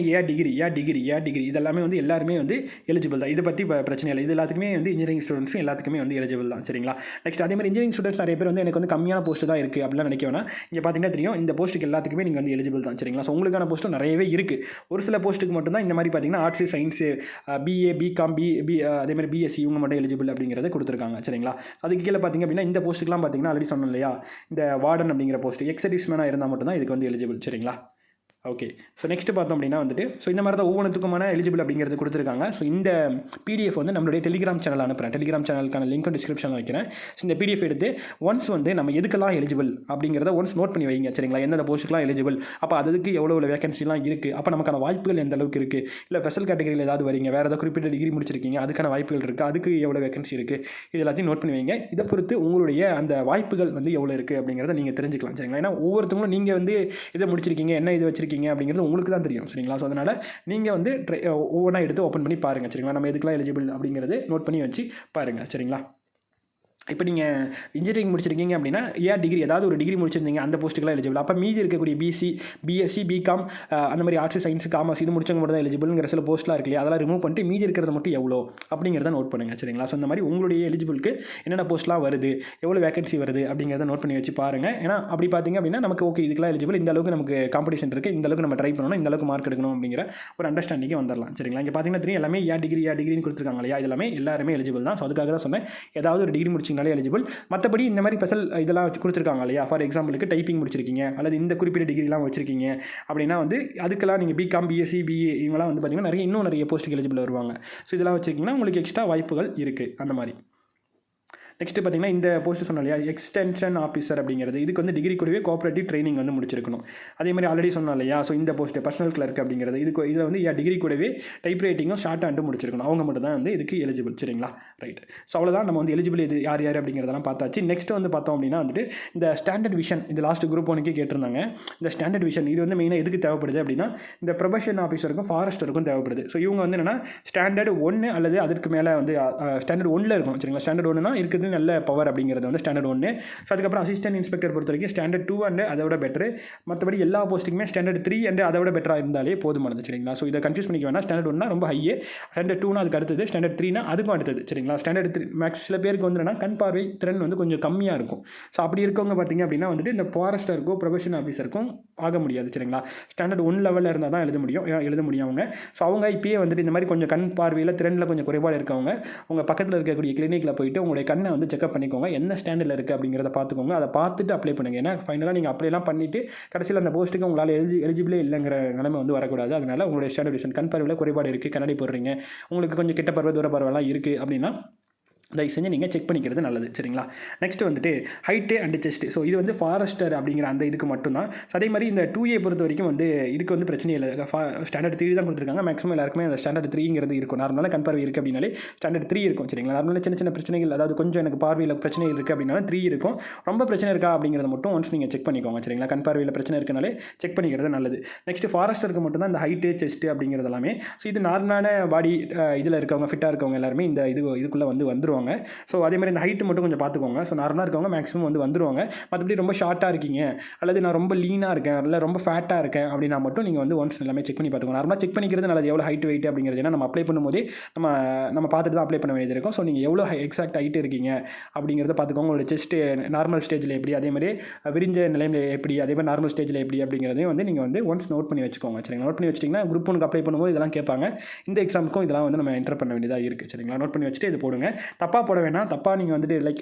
டிகிரி இதெல்லாமே வந்து எல்லாருமே வந்து எலிஜிபிள் தான். இதை பற்றி பிரச்சனை இல்லை. இது எல்லாத்துக்குமே வந்து இன்ஜினியரிங் ஸ்டூடெண்ட்ஸும் எல்லாத்துக்குமே வந்து எலிஜிபிள் தான். சரிங்களா? நெக்ஸ்ட் அதே மாதிரி இன்ஜினியரிங் ஸ்டூடெண்ட்ஸ் நிறைய பேர் வந்து எனக்கு வந்து கம்மியான போஸ்ட் தான் இருக்குது அப்படிலாம் நினைக்க வேணாம். இங்கே பார்த்தீங்கன்னா தெரியும் இந்த போஸ்ட்டுக்கு எல்லாத்துக்குமே நீங்கள் வந்து எலிஜிபிள் தான். சரிங்களா? ஸோ உங்களுக்கான போஸ்ட்டும் நிறையவே இருக்குது. ஒரு சில போஸ்ட்டுக்கு மட்டும் தான் இந்த மாதிரி பார்த்தீங்கன்னா ஆர்ட்ஸ் சயின்ஸ் பிஏ பிகாம் அதே மாதிரி பிஎஸ்சி இவங்க மட்டும் எலிஜிபிள் அப்படிங்கிறத கொடுத்துருக்காங்க. சரிங்களா? அதுக்கு கீழே பார்த்தீங்க அப்படின்னா இந்த போஸ்ட்டுக்குலாம் பார்த்தீங்கன்னா ஆல்ரெடி சொன்னோம் இல்லையா, இந்த வார்டன் அப்படிங்கிற போஸ்ட் எக்ஸர்வீஸ்மேனாக இருந்தால் மட்டும் தான் இதுக்கு வந்து எலிஜிபிள். சரிங்களா? ஓகே. ஸோ நெக்ஸ்ட் பார்த்தோம் அப்படின்னா வந்துட்டு ஸோ இந்த மாதிரி தான் ஒவ்வொன்றுத்துக்குமான எலிஜிபிள் அப்படிங்கிறது கொடுத்துருக்காங்க. ஸோ இந்த பிடிஎஃப் வந்து நம்மளுடைய டெலிகிராம் சேனல் அனுப்புகிறேன். டெலிகிராம் சேனலுக்கான லிங்க்கும் டிஸ்கிரிப்ஷனில் வைக்கிறேன். ஸோ இந்த பிடிஎஃப் எடுத்து ஒன்ஸ் வந்து நம்ம எதுக்கெல்லாம் எலிஜிபிள் அப்படிங்கிறத ஒன்ஸ் நோட் பண்ணி வைங்க. சரிங்களா? எந்தெந்த போஸ்ட்டுக்கெலாம் எலிஜிபிள், அப்போ அதுக்கு எவ்வளோ வேகன்சிலாம் இருக்குது, அப்போ நமக்கான வாய்ப்புகள் எந்த அளவுக்கு இருக்குது, இல்லை ஸ்பெஷல் கேட்டகரியில் ஏதாவது வரீங்க, வேறு ஏதாவது குறிப்பிட்ட டிகிரி முடிச்சிருக்கீங்க அதுக்கான வாய்ப்புகள் இருக்குது, அதுக்கு எவ்வளோ வேகன்சி இருக்குது, இது எல்லாத்தையும் நோட் பண்ணி வைங்க. இதை பொறுத்து உங்களுடைய அந்த வாய்ப்புகள் வந்து எவ்வளோ இருக்குது அப்படிங்கிறத நீங்கள் தெரிஞ்சுக்கலாம். சரிங்களா? ஏன்னா ஒவ்வொருத்தவங்களும் நீங்கள் வந்து இதை முடிச்சிருக்கீங்க என்ன இது வச்சிருக்கீங்க அப்படிங்கிறது உங்களுக்கு தான் தெரியும். சரிங்களா? ஸோ அதனால் நீங்கள் வந்து ஒவ்வொன்றா எடுத்து ஓப்பன் பண்ணி பாருங்கள். சரிங்களா? நம்ம எதுக்கெல்லாம் எலிஜிபிள் அப்படிங்கிறது நோட் பண்ணி வச்சு பாருங்கள். சரிங்களா? இப்போ நீங்கள் இன்ஜினியரிங் முடிச்சிருக்கீங்க அப்படின்னா டிகிரி ஏதாவது ஒரு டிகிரி முடிச்சிருந்தீங்க அந்த போஸ்ட்டுக்கெல்லாம் எலிஜிபிள். அப்போ மீதி இருக்கக்கூடிய பிசி பிஎஸ்சி பிகாம் அந்த மாதிரி ஆர்ட்ஸ் சயின்ஸ் காமர்ஸ் இது முடிச்சவங்க மட்டும் தான் எலிஜிபிள்ங்கிற சில போஸ்ட்லாம் இருக்கு இல்லையா, அதெல்லாம் ரிமூவ் பண்ணிட்டு மீதி இருக்கிறது மட்டும் எவ்வளோ அப்படிங்கிறத நோட் பண்ணுங்கள். சரிங்களா? ஸோ இந்த மாதிரி உங்களுடைய எலிஜிபிளுக்கு என்னென்ன போஸ்ட்லாம் வருது, எவ்வளோ வேகன்சி வருது அப்படிங்கிறத நோட் பண்ணி வச்சு பாருங்கள். ஏன்னா அப்படி பார்த்தீங்க அப்படின்னா நமக்கு ஓகே இதுக்கெல்லாம் எலிஜிபிள், இந்த அளவுக்கு நமக்கு காம்படிஷன் இருக்குது, இந்த அளவுக்கு நம்ம ட்ரை பண்ணணும், இந்த அளவுக்கு மார்க் எடுக்கணும் அப்படிங்கிற ஒரு அண்டர்ஸ்டாண்டிங்கே வந்துடலாம். சரிங்களா? இங்கே பார்த்தீங்கன்னா தெரியும் எல்லாமே டிகிரின்னு கொடுத்துருக்காங்க இல்லையா, இதெல்லாமே எல்லாருமே எலிஜிபிள் தான். ஸோ அதுக்காக தான் சொன்னேன் ஏதாவது ஒரு டிகிரி முடிச்சிங்கனாலே எலிஜிபிள். மற்றபடி இந்த மாதிரி ஸ்பெஷல் இதெல்லாம் கொடுத்துருக்காங்க இல்லையா, ஃபார் எக்ஸாம்பிளுக்கு டைப்பிங் முடிச்சிருக்கீங்க அல்லது இந்த குறிப்பிட்ட டிகிரிலாம் வச்சிருக்கீங்க அப்படின்னா வந்து அதுக்கெல்லாம் நீங்கள் பிகாம் பிஎஸ்சி பிஏ இவங்களாம் வந்து பார்த்தீங்கன்னா இன்னும் நிறைய போஸ்ட்டுக்கு எலிஜிபிள் வருவாங்க. ஸோ இதெல்லாம் வச்சிருக்கீங்கன்னா உங்களுக்கு எக்ஸ்ட்ரா வாய்ப்புகள் இருக்குது அந்த மாதிரி. நெக்ஸ்ட்டு பார்த்தீங்கன்னா இந்த போஸ்ட் சொன்னோம் இல்லையா எக்ஸ்டென்ஷன் ஆஃபீஸர் அப்படிங்கிறது, இதுக்கு வந்து டிகிரி கூடவே கோஆப்ரேட்டிவ் ட்ரைனிங் வந்து முடிச்சிருக்கணும். அதே மாதிரி ஆல்ரெடி சொன்னோம் இல்லையா, ஸோ இந்த போஸ்ட்டு பர்சனல் கிளர்க் அப்படிங்கிறது இதில் வந்து டிகிரி கூடவே டைப் ரைட்டிங்கும் ஷார்ட் ஹேண்டும் முடிச்சிருக்கணும். அவங்க மட்டும் தான் வந்து இதுக்கு எலிஜிபிள். சரிங்களா? ரைட். ஸோ அவ்வளோதான் நம்ம வந்து எலிஜிபிள் இது யார் அப்படிங்கிறதெல்லாம் பார்த்தாச்சு. நெக்ஸ்ட் வந்து பார்த்தோம் அப்படின்னா வந்துட்டு இந்த ஸ்டாண்டர்ட் விஷன், இந்த லாஸ்ட் குரூப் 1க்கே கேட்டிருந்தாங்க. இந்த ஸ்டாண்டர்ட் விஷன் இது வந்து மெயினாக எதுக்கு தேவைப்படுது அப்படின்னா இந்த ப்ரொபஷன் ஆஃபீஸருக்கும் ஃபாரஸ்டருக்கும் தேவைப்படுது. ஸோ இவங்க வந்து என்னென்னா ஸ்டாண்டர்ட் 1 அல்லது அதற்கு மேலே வந்து ஸ்டாண்டர்ட் 1ல் இருக்கும். சரிங்களா? ஸ்டாண்டர்ட் 1னா இருக்குது நல்ல பவர் அப்படிங்கிறது வந்து ஸ்டாண்டர்ட் 1. ஸோ அதுக்கப்புறம் அசிஸ்டன்ட் இன்ஸ்பெக்டர் பொறுத்த வரைக்கும் ஸ்டாண்டர்ட் 2 அண்ட் அதை விட பெட்டர். மற்றபடி எல்லா போஸ்ட்டுக்குமே ஸ்டாண்டர்ட் 3 அண்ட் அதை விட பெட்டராக இருந்தாலே போதுமானது. சரிங்களா? ஸோ இதை கன்ஃபியூஸ் பண்ணிக்க வேணாம். ஸ்டாண்டர்ட் 1னா ரொம்ப ஹையே, ஸ்டாண்டர்ட் 2னா அதுக்கு அடுத்தது, ஸ்டாண்டர்ட் 3னா அதுக்கும் அடுத்தது. சரிங்களா? ஸ்டாண்டர்ட் 3 மேக்ஸ் சில பேருக்கு வந்து என்னன்னா கண் பார்வை திறன் வந்து கொஞ்சம் கம்மியாக இருக்கும். ஸோ அப்படி இருக்கவங்க பார்த்தீங்க அப்படின்னா வந்துட்டு இந்த ஃபாரஸ்டருக்கும் ப்ரொபஷன் ஆஃபீஸருக்கும் ஆக முடியாது. சரிங்களா? ஸ்டாண்டர்ட் 1 லெவலில் இருந்தால் தான் எழுத முடியும் அவங்க. ஸோ அவங்க இப்போயே வந்துட்டு இந்த மாதிரி கொஞ்சம் கண் பார்வையில் திறனில் கொஞ்சம் குறைபாடு இருக்கவங்க உங்கள் பக்கத்தில் இருக்கக்கூடிய கிளினிக்கில் போயிட்டு உங்களுடைய கண்ணை வந்து செக்அப் பண்ணிக்கோங்க, என்ன ஸ்டாண்டர்டில் இருக்குது அப்படிங்கிறத பார்த்துக்கோங்க. அதை பார்த்துட்டு அப்ளை பண்ணுங்கள். ஏன்னா ஃபைனலாக நீங்கள் அப்ளைலாம் பண்ணிவிட்டு கடைசியில் அந்த போஸ்ட்டுக்கு உங்களால் எலிஜிபிளே இல்லைங்கிற நிலைமை வந்து வரக்கூடாது. அதனால் உங்களுடைய ஸ்டாண்டர்ட் விஷன் கண் பார்வையில் குறைபாடு இருக்குது, கண்ணாடி போடுறீங்க, உங்களுக்கு கொஞ்சம் கிட்ட பார்வை தூர பார்வைலாம் இருக்குது அப்படின்னா தயவு செஞ்சு நீங்கள் செக் பண்ணிக்கிறது நல்லது. சரிங்களா? நெக்ஸ்ட் வந்துட்டு ஹைட்டு அண்ட் செஸ்ட்டு. ஸோ இது வந்து ஃபாரஸ்டர் அப்படிங்கிற அந்த இதுக்கு மட்டும்தான். அதே மாதிரி இந்த 2A பொறுத்த வரைக்கும் வந்து இதுக்கு வந்து பிரச்சனை இல்லை. ஸ்டாண்டர்ட் 3 தான் கொடுத்துருக்காங்க. மேக்ஸிமம் எல்லாருக்குமே அந்த ஸ்டாண்டர்ட் 3ங்கிறது இருக்கும். நார்மலாக கண் பார்வை இருக்குது அப்படின்னாலே ஸ்டாண்டர்ட் 3 இருக்கும். சரிங்களா? நார்மலாக சின்ன சின்ன பிரச்சனைகள், அதாவது கொஞ்சம் எனக்கு பார்வையில் பிரச்சனை இருக்குது அப்படின்னா 3 இருக்கும். ரொம்ப பிரச்சனை இருக்கா அப்படிங்கிறத மட்டும் ஒன்ஸ் நீங்கள் செக் பண்ணிக்கோங்க. சரிங்களா? கண் பார்வையில் பிரச்சனை இருக்கனாலே செக் பண்ணிக்கிறது நல்லது. நெக்ஸ்ட் ஃபாரஸ்டருக்கு மட்டும் தான் இந்த ஹைட்டு செஸ்ட்டு அப்படிங்கிறது எல்லாமே. ஸோ இது நார்மலான பாடி இதில் இருக்கவங்க, ஃபிட்டாக இருக்கவங்க எல்லாருமே இந்த இதுக்குள்ளே வந்துருவாங்க. ஸோ அதே மாதிரி இந்த ஹைட்டு மட்டும் கொஞ்சம் பார்த்துக்கோங்க. ஸோ நார்மலாக இருக்கவங்க மேக்ஸிமம் வந்துருவாங்க. மற்றபடி ரொம்ப ஷார்ட்டாக இருக்கீங்க, அல்லது நான் ரொம்ப லீனாக இருக்கேன், இல்லை ரொம்ப ஃபேட்டாக இருக்கேன் அப்படின்னா மட்டும் நீங்கள் வந்து ஒன்ஸ் எல்லாமே செக் பண்ணி பார்த்துக்கோங்க. நார்மலாக செக் பண்ணிக்கிறது நல்லது. எவ்வளோ ஹைட் வெயிட் அப்படிங்கிறது, ஏன்னா நம்ம அப்ளை பண்ணும்போதே நம்ம பார்த்துட்டு தான் அப்ளை பண்ண வேண்டியது இருக்கும். ஸோ நீங்கள் எவ்வளோ எக்ஸாக்ட் ஹைட் இருக்கீங்க அப்படிங்கிறத பார்த்துக்கோங்க. உங்களோட செஸ்ட்டு நார்மல் ஸ்டேஜில் எப்படி, அதே மாதிரி விரிஞ்ச நிலையில் எப்படி, அதே மாதிரி நார்மல் ஸ்டேஜில் எப்படி அப்படிங்கிறதையும் வந்து நீங்கள் வந்து ஒன்ஸ் நோட் பண்ணி வச்சுக்கோங்க. சரிங்களா? நோட் பண்ணி வச்சிட்டிங்கன்னா குரூப் 1க்கு அப்ளை பண்ணும்போது இதெல்லாம் கேட்பாங்க. இந்த எக்ஸாமுக்கும் இதெல்லாம் வந்து நம்ம என்டர் பண்ண வேண்டியதாக இருக்குது. சரிங்களா? நோட் பண்ணி வச்சுட்டு இது போடுங்க. தப்பாக போட வேணாம். தப்பாக நீங்கள் வந்துட்டு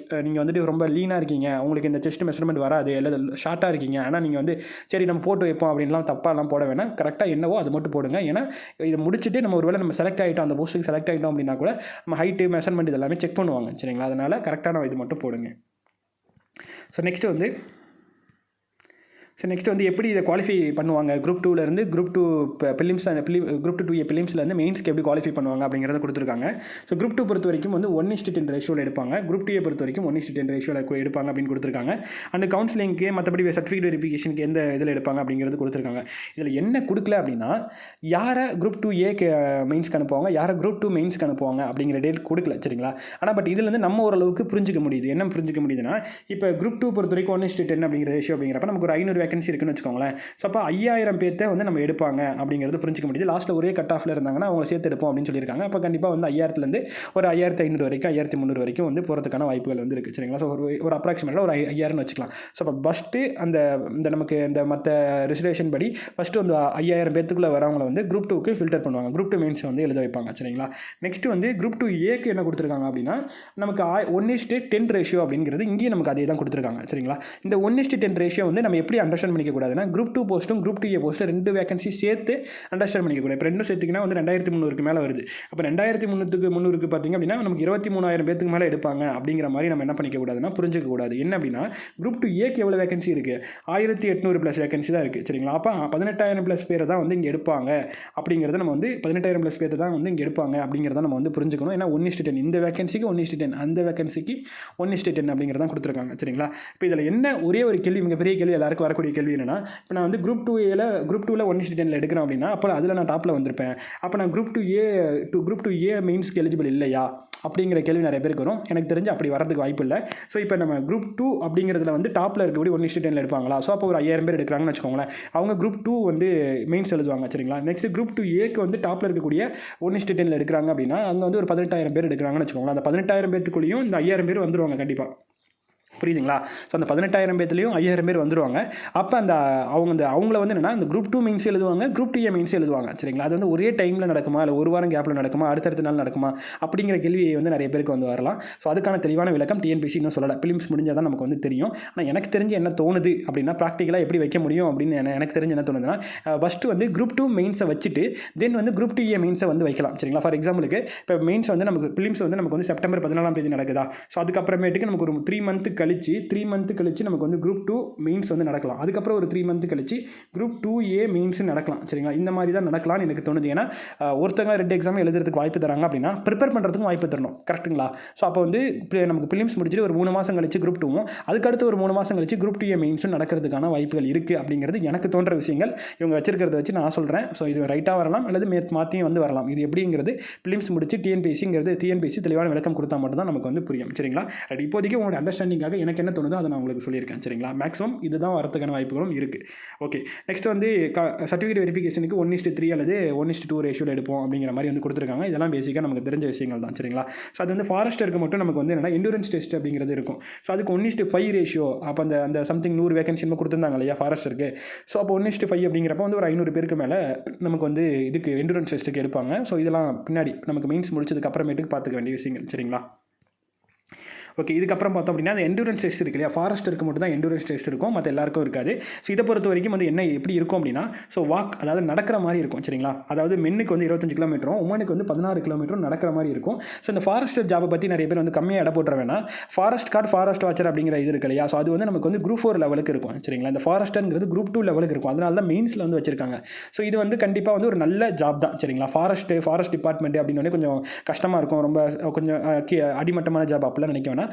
நீங்கள் வந்துட்டு ரொம்ப லீனாக இருக்கீங்க, உங்களுக்கு இந்த செஸ்ட் மெஷர்மெண்ட் வராது, இல்லை ஷார்ட்டாக இருக்கீங்க, ஆனால் நீங்கள் வந்து சரி நம்ம போட்டு வைப்போம் அப்படின்லாம் தப்பாலாம் போட வேணாம். கரெக்டாக என்னவோ அது மட்டும் போடுங்க. ஏன்னா இதை முடிச்சுட்டு நம்ம ஒருவேளை நம்ம செலக்ட் ஆகிட்டோம், அந்த போஸ்ட்டுக்கு செலக்ட் ஆகிட்டோம் அப்படின்னா கூட நம்ம ஹைட்டு மெஷர்மெண்ட் இதெல்லாமே செக் பண்ணுவாங்க. சரிங்களா? அதனால் கரெக்டான இது மட்டும் போடுங்க. ஸோ நெக்ஸ்ட்டு வந்து எப்படி இதை குவாலிஃபை பண்ணுவாங்க, குரூப் 2லேருந்து குரூப் 2 பிலிம்ஸ் குரூப் 2A பிலிம்ஸ்லேருந்து மெயின்ஸ்க்கு எப்படி குவாலிஃபை பண்ணுவாங்க அப்படிங்கிறத கொடுத்துருக்காங்க. ஸோ குரூப் 2 பொறுத்த வரைக்கும் வந்து 1:10 ரேஷியோவில் எடுப்பாங்க. குரூப் 2A பொறுத்த வரைக்கும் 1:10 ரேஷியோவில் எடுப்பாங்க அப்படின்னு கொடுத்துருக்காங்க. அண்ட் கவுன்சிலிங்க்கு மற்றபடி சர்டிஃபிகேட் வெரிஃபிகேஷனுக்கு எந்த இதில் எடுப்பாங்க அப்படிங்கிறது கொடுத்துருக்காங்க. இதில் என்ன கொடுக்கல அப்படின்னா யாரை குரூப் 2A மெயின்ஸ்க்கு அனுப்புவாங்க, யாரை குரூப் 2 மெயின்ஸ்க்கு அனுப்புவாங்க அப்படிங்கிற டேட் கொடுக்கல. சரிங்களா? ஆனால் பட் இதுலேருந்து நம்ம ஓரளவுக்கு புரிஞ்சிக்க முடியுது. என்ன புரிஞ்சிக்க முடியுதுன்னா, இப்போ குரூப் 2 பொறுத்த வரைக்கும் 1:10 அப்படிங்கிற ரேஷியோ அப்படிங்கிறப்ப நமக்கு ஒரு 500 வேகன்சி இருக்குன்னு வச்சுக்கோங்களேன். ஸோ அப்போ 5000 பேர்த்தை வந்து நம்ம எடுப்பாங்க அப்படிங்கிறது புரிஞ்சிக்க முடியுது. லாஸ்ட்டில் ஒரே கட் ஆஃபில் இருந்தாங்கன்னா அவங்க சேர்த்து எடுப்போம் அப்படின்னு சொல்லியிருக்காங்க. அப்போ கண்டிப்பாக வந்து 5000லேருந்து ஒரு 5500 வரைக்கும் 5300 வரைக்கும் வந்து போகிறதுக்கான வாய்ப்புகள் வந்து இருக்குது. சரிங்களா? ஸோ ஒரு அப்ராக்சிமேட்டாக ஒரு 5000 வச்சுக்கலாம். ஸோ அப்போ ஃபஸ்ட்டு இந்த நமக்கு இந்த மற்ற ரிசர்வேஷன் படி ஃபஸ்ட்டு வந்து 5000 பேர்த்துக்குள்ளே வரவங்களை வந்து குரூப் 2க்கு ஃபில்டர் பண்ணுவாங்க. குரூப் 2 மெயின்ஸ் வந்து எழுத வைப்பாங்க. சரிங்களா? நெக்ஸ்ட்டு வந்து குரூப் 2Aக்கு என்ன கொடுத்துருக்காங்க அப்படின்னா நமக்கு 1:10 ரேஷியோ அப்படிங்கிறது இங்கேயும் நமக்கு அதே தான் கொடுத்துருக்காங்க. சரிங்களா? இந்த 1:10 ரேஷியோ வந்து நம்ம எப்படி அண்டர்ஸ்டாண்ட் பண்ணிக்க கூடாதுன்னா, குரூப் 2 போஸ்ட்டும் குரூப் 2A போஸ்ட்டும் 2 வேகன்சி சேர்த்து அண்டர்ஸ்டாண்ட் பண்ணிக்கக்கூடாது. இப்போ ரெண்டும் சேர்த்துக்கினா வந்து 2300க்கு மேலே வருது. அப்போ 2300க்கு பார்த்திங்க அப்படின்னா நமக்கு 23000 பேருக்கு மேலே எடுப்பாங்க அப்படிங்கிற மாதிரி நம்ம என்ன பண்ணிக்கக்கூடாதுன்னா புரிஞ்சிக்கக்கூடாது. என்ன அப்படின்னா குரூப் 2Aக்கு எவ்வளோ வேகன்சி இருக்குது, 1800 ப்ளஸ் வேகன்சி தான் இருக்குது. சரிங்களா? அப்போ 18000 ப்ளஸ் பேரை தான் வந்து இங்கே எடுப்பாங்க அப்படிங்கிறத நம்ம வந்து 18000 ப்ளஸ் பேரை தான் வந்து இங்கே எடுப்பாங்க அப்படிங்கிறத நம்ம வந்து புரிஞ்சுக்கணும். ஏன்னா 1:10 இந்த வேகன்சிக்கு 1:10, அந்த வேகன்சிக்கு 1:10 அப்படிங்கிறதான் கொடுத்துருக்காங்க. சரிங்களா? இப்போ இதில் என்ன ஒரே ஒரு கேள்வி, மிகப்பெரிய கேள்வி, எல்லாருக்கும் வரக்கூடிய கேள்வி என்னன்னா, இப்போ நான் வந்து குரூப் 2ல 1:10 எடுக்கிறேன் அப்படின்னா அப்போ அதில் நான் டாப்பில் வந்திருப்பேன். அப்போ நான் குரூப் 2A மெயின்ஸ்க்கு எலிஜிபிள் இல்லையா அப்படிங்கிற கேள்வி நிறைய பேருக்கு வரும். எனக்கு தெரிஞ்சு அப்படி வரதுக்கு வாய்ப்பு இல்லை. ஸோ இப்போ நம்ம குரூப் 2 அப்படிங்கிறதுல வந்து டாப்பில் இருக்கக்கூடிய 1:10 எடுப்பாங்களா? ஸோ அப்போ ஒரு 5000 பேர் எடுக்கிறாங்கன்னு வச்சுக்கோங்களேன். அவங்க குரூப் 2 வந்து மெயின்ஸ் எழுதுவாங்க. சரிங்களா? நெக்ஸ்ட் குரூப் 2Aக்கு வந்து டாப்பில் இருக்கக்கூடிய 1:10 எடுக்கிறாங்க அப்படின்னா அங்கே வந்து ஒரு 18000 பேர் எடுக்கிறாங்கன்னு வச்சுக்கோங்களேன். அந்த 18000 பேருக்குள்ளேயும் இந்த 5000 பேர் வந்துருவாங்க கண்டிப்பாக. புரியுதுங்களா? ஸோ அந்த 18000 பேர்த்துலேயும் 5000 பேர் வந்துருவாங்க. அப்போ அவங்கள வந்து என்னென்னா இந்த குரூப் 2 மெயின்ஸ் எழுதுவாங்க, குரூப் 2A மெயின்ஸ் எழுதுவாங்க. சரிங்களா? அது வந்து ஒரே டைமில் நடக்குமா, இல்லை ஒரு வாரம் கேப்பில் நடக்குமா, அடுத்தடுத்த நாள் நடக்குமா அப்படிங்கிற கேள்வி வந்து நிறைய பேருக்கு வந்து வரலாம். ஸோ அதுக்கான தெளிவான விளக்கம் TNPSC இன்னும் சொல்லலை. பிலிம்ஸ் முடிஞ்சால் தான் நமக்கு வந்து தெரியும். ஆனால் எனக்கு தெரிஞ்சு என்ன தோணுது அப்படின்னா, ப்ராக்டிக்கலாக எப்படி வைக்க முடியும் அப்படின்னு எனக்கு தெரிஞ்சு என்ன தோணுதுன்னா, ஃபஸ்ட்டு வந்து குரூப் 2 மெயின்ஸை வச்சுட்டு தென் வந்து குரூப் 2A மெயின்ஸை வந்து வைக்கலாம். சரிங்களா? ஃபார் எக்ஸாம்பிளுக்கு இப்போ மெயின்ஸ் வந்து நமக்கு பிலிம்ஸ் வந்து நமக்கு வந்து செப்டம்பர் 14 நடக்குதா? ஸோ அதுக்கப்புறமேட்டுக்கு நமக்கு ஒரு 3 மந்த் கழிச்சு நமக்கு வந்து குரூப் 2 மெயின்ஸ் வந்து நடக்கலாம். அதுக்கப்புறம் ஒரு 3 மந்த் கழிச்சு குரூப் 2A மெயின்ஸ் நடக்கலாம். சரிங்களா? இந்த மாதிரி தான் நடக்கலாம்னு எனக்கு தோணுது. ஏன்னா ஒருத்தங்க 2 எக்ஸாம் எழுதுறதுக்கு வாய்ப்பு தராங்க அப்படின்னா ப்ரிப்பேர் பண்ணுறதுக்கும் வாய்ப்பு தரணும். கரெக்ட்டுங்களா? ஸோ அப்போ வந்து நமக்கு பிலிம்ஸ் முடிச்சுட்டு ஒரு 3 மாதம் கழிச்சு குரூப் 2வும் அதுக்கடுத்து ஒரு 3 மாதம் கழிச்சு குரூப் 2A மெயின்ஸும் நடக்கிறதுக்கான வாய்ப்புகள் இருக்குது அப்படிங்கிறது எனக்கு தோன்ற விஷயங்கள். இவங்க வச்சிருக்கிறத வச்சு நான் சொல்கிறேன். ஸோ இது ரைட்டாக வரலாம் அல்லது மாற்றியும் வந்து வரலாம். இது எப்படிங்கிறது பிலிம்ஸ் முடிச்சு TNPSC தெளிவான விளக்கம் கொடுத்தா மட்டும் தான் நமக்கு வந்து புரியும். சரிங்களா? இப்போதைக்கு உங்களோட அண்டர்ஸ்டாண்டிங்காக எனக்கு என்ன தோணுதோ அதை நான் உங்களுக்கு சொல்லியிருக்கேன். சரிங்களா? மேக்ஸிமம் இதுதான் வரதுக்கான வாய்ப்புகளும் இருக்குது. ஓகே, நெக்ஸ்ட் வந்து சர்டிஃபிகேட் வெரிஃபிகேஷனுக்கு 1:3 அல்லது 1:2 ரேஷியோவில் எடுப்போம் அப்படிங்கிற மாதிரி வந்து கொடுத்துருக்காங்க. இதெல்லாம் பேசிக்காக நமக்கு தெரிஞ்ச விஷயங்கள் தான். சரிங்களா? ஸோ அது வந்து ஃபாரஸ்டருக்கு மட்டும் நமக்கு வந்து என்னென்னா எண்டூரன்ஸ் டெஸ்ட் அப்படிங்கிறது இருக்கும். ஸோ அதுக்கு 1:5 ரேஷியோ. அப்போ அந்த சம்திங் 100 வேகன்சி கொடுத்துருந்தாங்க இல்லையா ஃபாரஸ்டருக்கு. ஸோ அப்போ 1:5 அப்படிங்கிறப்ப வந்து ஒரு 500 பேருக்கு மேலே நமக்கு வந்து இதுக்கு எண்டூரன்ஸ் டெஸ்ட்டுக்கு எடுப்பாங்க. ஸோ இதெல்லாம் பின்னாடி நமக்கு மெயின்ஸ் முடிச்சதுக்கு அப்புறமேட்டுக்கு பார்த்துக்க வேண்டிய விஷயங்கள். சரிங்களா? ஓகே, இதுக்கப்புறம் பார்த்தோம் அப்படின்னா அந்த எண்டூரன்ஸ் டெஸ்ட் இருக்கு இல்லையா, ஃபாரஸ்டருக்கு மட்டும் தான் எண்டூரன்ஸ் டெஸ்ட் இருக்கும், மற்ற எல்லாருக்கும் இருக்காது. ஸோ இதை பொறுத்த வரைக்கும் வந்து என்ன எப்படி இருக்கும் அப்படின்னா, ஸோ வாக், அதாவது நடக்கிற மாதிரி இருக்கும் சரிங்களா. அதாவது மென்னுக்கு வந்து 25 கிலோமீட்டரும் உமனுக்கு வந்து 16 கிலோமீட்டரும் நடக்கிற மாதிரி இருக்கும். ஸோ இந்த ஃபாரஸ்டர் ஜாபை பற்றி நிறைய பேர் வந்து கம்மியாக இடம் போட்டுற வேணா, ஃபாரஸ்ட் கார்டு ஃபாரஸ்ட் வாட்சர் அப்படிங்கிற இது இருக்கு இல்லையா, ஸோ அது வந்து நமக்கு வந்து குரூப் 4 லெவலுக்கு இருக்கும் சரிங்களா. இந்த ஃபாரஸ்டர்ங்கிறது குரூப் 2 லெவலுக்கு இருக்கும், அதனால தான் மெயின்ஸில் வந்து வச்சிருக்காங்க. ஸோ இது வந்து கண்டிப்பாக வந்து ஒரு நல்ல ஜாப் தான் சரிங்களா. ஃபாரஸ்ட் டிபார்ட்மெண்ட் அப்படின்னு கொஞ்சம் கஷ்டமாக இருக்கும், ரொம்ப கொஞ்சம் அடிமட்டமான ஜாப் அப்படிலாம் நினைக்க வேணா.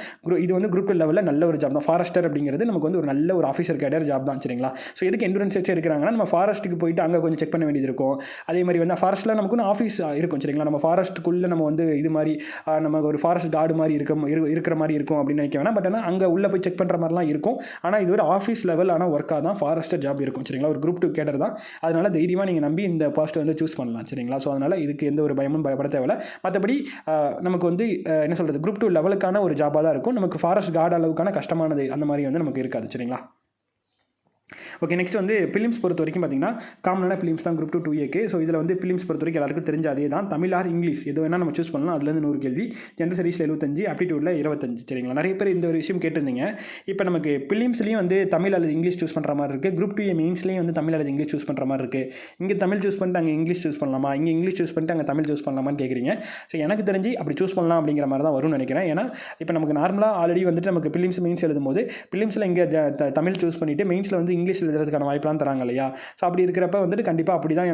இது வந்து குரூப் 2 லெவலில் நல்ல ஒரு ஜாப் தான். ஃபாரஸ்டர் அப்படிங்கிறது நமக்கு வந்து ஒரு நல்ல ஒரு ஆஃபீஸர் கேடர் ஜாப் தான் சரிங்களா. ஸோ எதுக்கு எண்டூரன்ஸ் டெஸ்ட் எடுக்கிறாங்கன்னா, நம்ம ஃபாரஸ்ட்டுக்கு போயிட்டு அங்கே கொஞ்சம் செக் பண்ண வேண்டியது இருக்கும். அதே மாதிரி வந்து ஃபாரஸ்ட்டில் நமக்கு ஒன்று ஆஃபீஸ் இருக்கும் சரிங்களா. நம்ம ஃபாரஸ்ட்டுக்குள்ளே நம்ம வந்து இது மாதிரி நமக்கு ஒரு ஃபாரஸ்ட் கார்டு மாதிரி இருக்கிற மாதிரி இருக்கும் அப்படின்னு நினைக்க வேணாம். பட் ஆனால் அங்கே உள்ளே போய் செக் பண்ணுற மாதிரிலாம் இருக்கும். ஆனால் இது ஒரு ஆஃபீஸ் லெவல் ஆனால் ஒர்க்காக தான் ஃபாரஸ்டர் ஜாப் இருக்கும் சரிங்களா. ஒரு குரூப் 2 கேடர் தான், அதனால தைரியமாக நீங்கள் நம்பி இந்த போஸ்ட்டை வந்து சூஸ் பண்ணலாம் சரிங்களா. ஸோ அதனால் இதுக்கு எந்த ஒரு பயமும் பயப்பட தேவையில்லை. மற்றபடி நமக்கு வந்து என்ன சொல்கிறது, குரூப் 2 லெவலுக்கான ஒரு ஜாபாக தான் இருக்கும். நமக்கு ஃபாரஸ்ட் கார்டு அளவுக்கான கஷ்டமானது அந்த மாதிரி வந்து நமக்கு இருக்காது சரிங்களா. ஓகே, நெக்ஸ்ட் வந்து பிலிம்ஸ் பொறுத்த வரைக்கும் பார்த்தீங்கன்னா காமனான பிலிம்ஸ் தான் குரூப் 2 2Aக்கு. ஸோ இதில் வந்து பிலிம்ஸ் பொறுத்த வரைக்கும் எல்லாருக்கும் தெரிஞ்ச அதே தான். தமிழ் ஆர் இங்கிலீஷ் எது வேணால் நம்ம சூஸ் பண்ணலாம். அதுலேருந்து 100 கேள்வி, ஜென்ரல் ஸ்டடீஸில் 75, ஆப்டிடியூடில் 25 சரிங்களா. நிறைய பேர் இந்த ஒரு விஷயம் கேட்டிருந்தீங்க. இப்போ நமக்கு பிலிம்ஸ்லேயும் வந்து தமிழ் அல்லது இங்கிலீஷ் சூஸ் பண்ணுற மாதிரி இருக்குது, குரூப் 2A மெயின்ஸ்லேயும் வந்து தமிழ் அல்லது இங்கிலீஷ் சூஸ் பண்ணுற மாதிரி இருக்குது. இங்கே தமிழ் சூஸ் பண்ணிட்டு அங்கே இங்கிலீஷ் சூஸ் பண்ணலாமா, இங்கே இங்கிலீஷ் சூஸ் பண்ணிட்டு அங்கே தமிழ் சூஸ் பண்ணலாமான்னு கேட்குறீங்க. ஸோ எனக்கு தெரிஞ்சு அப்படி சூஸ் பண்ணலாம் அப்படிங்கிற மாதிரி தான் வரும்னு நினைக்கிறேன். ஏன்னா இப்போ நமக்கு நார்மலாக ஆல்ரெடி வந்துட்டு நமக்கு பிலிம்ஸ் மெயின்ஸ் எழுதும் போது பிலிம்ஸில் இங்கே தமிழ் சூஸ் பண்ணிவிட்டு மெயின்ஸில் வந்து இங்கிலீஷ் எழுதுறதுக்கான வாய்ப்பெலாம் தராங்க இல்லையா. ஸோ அப்படி இருக்கிறப்ப வந்துட்டு கண்டிப்பாக அப்படி தான்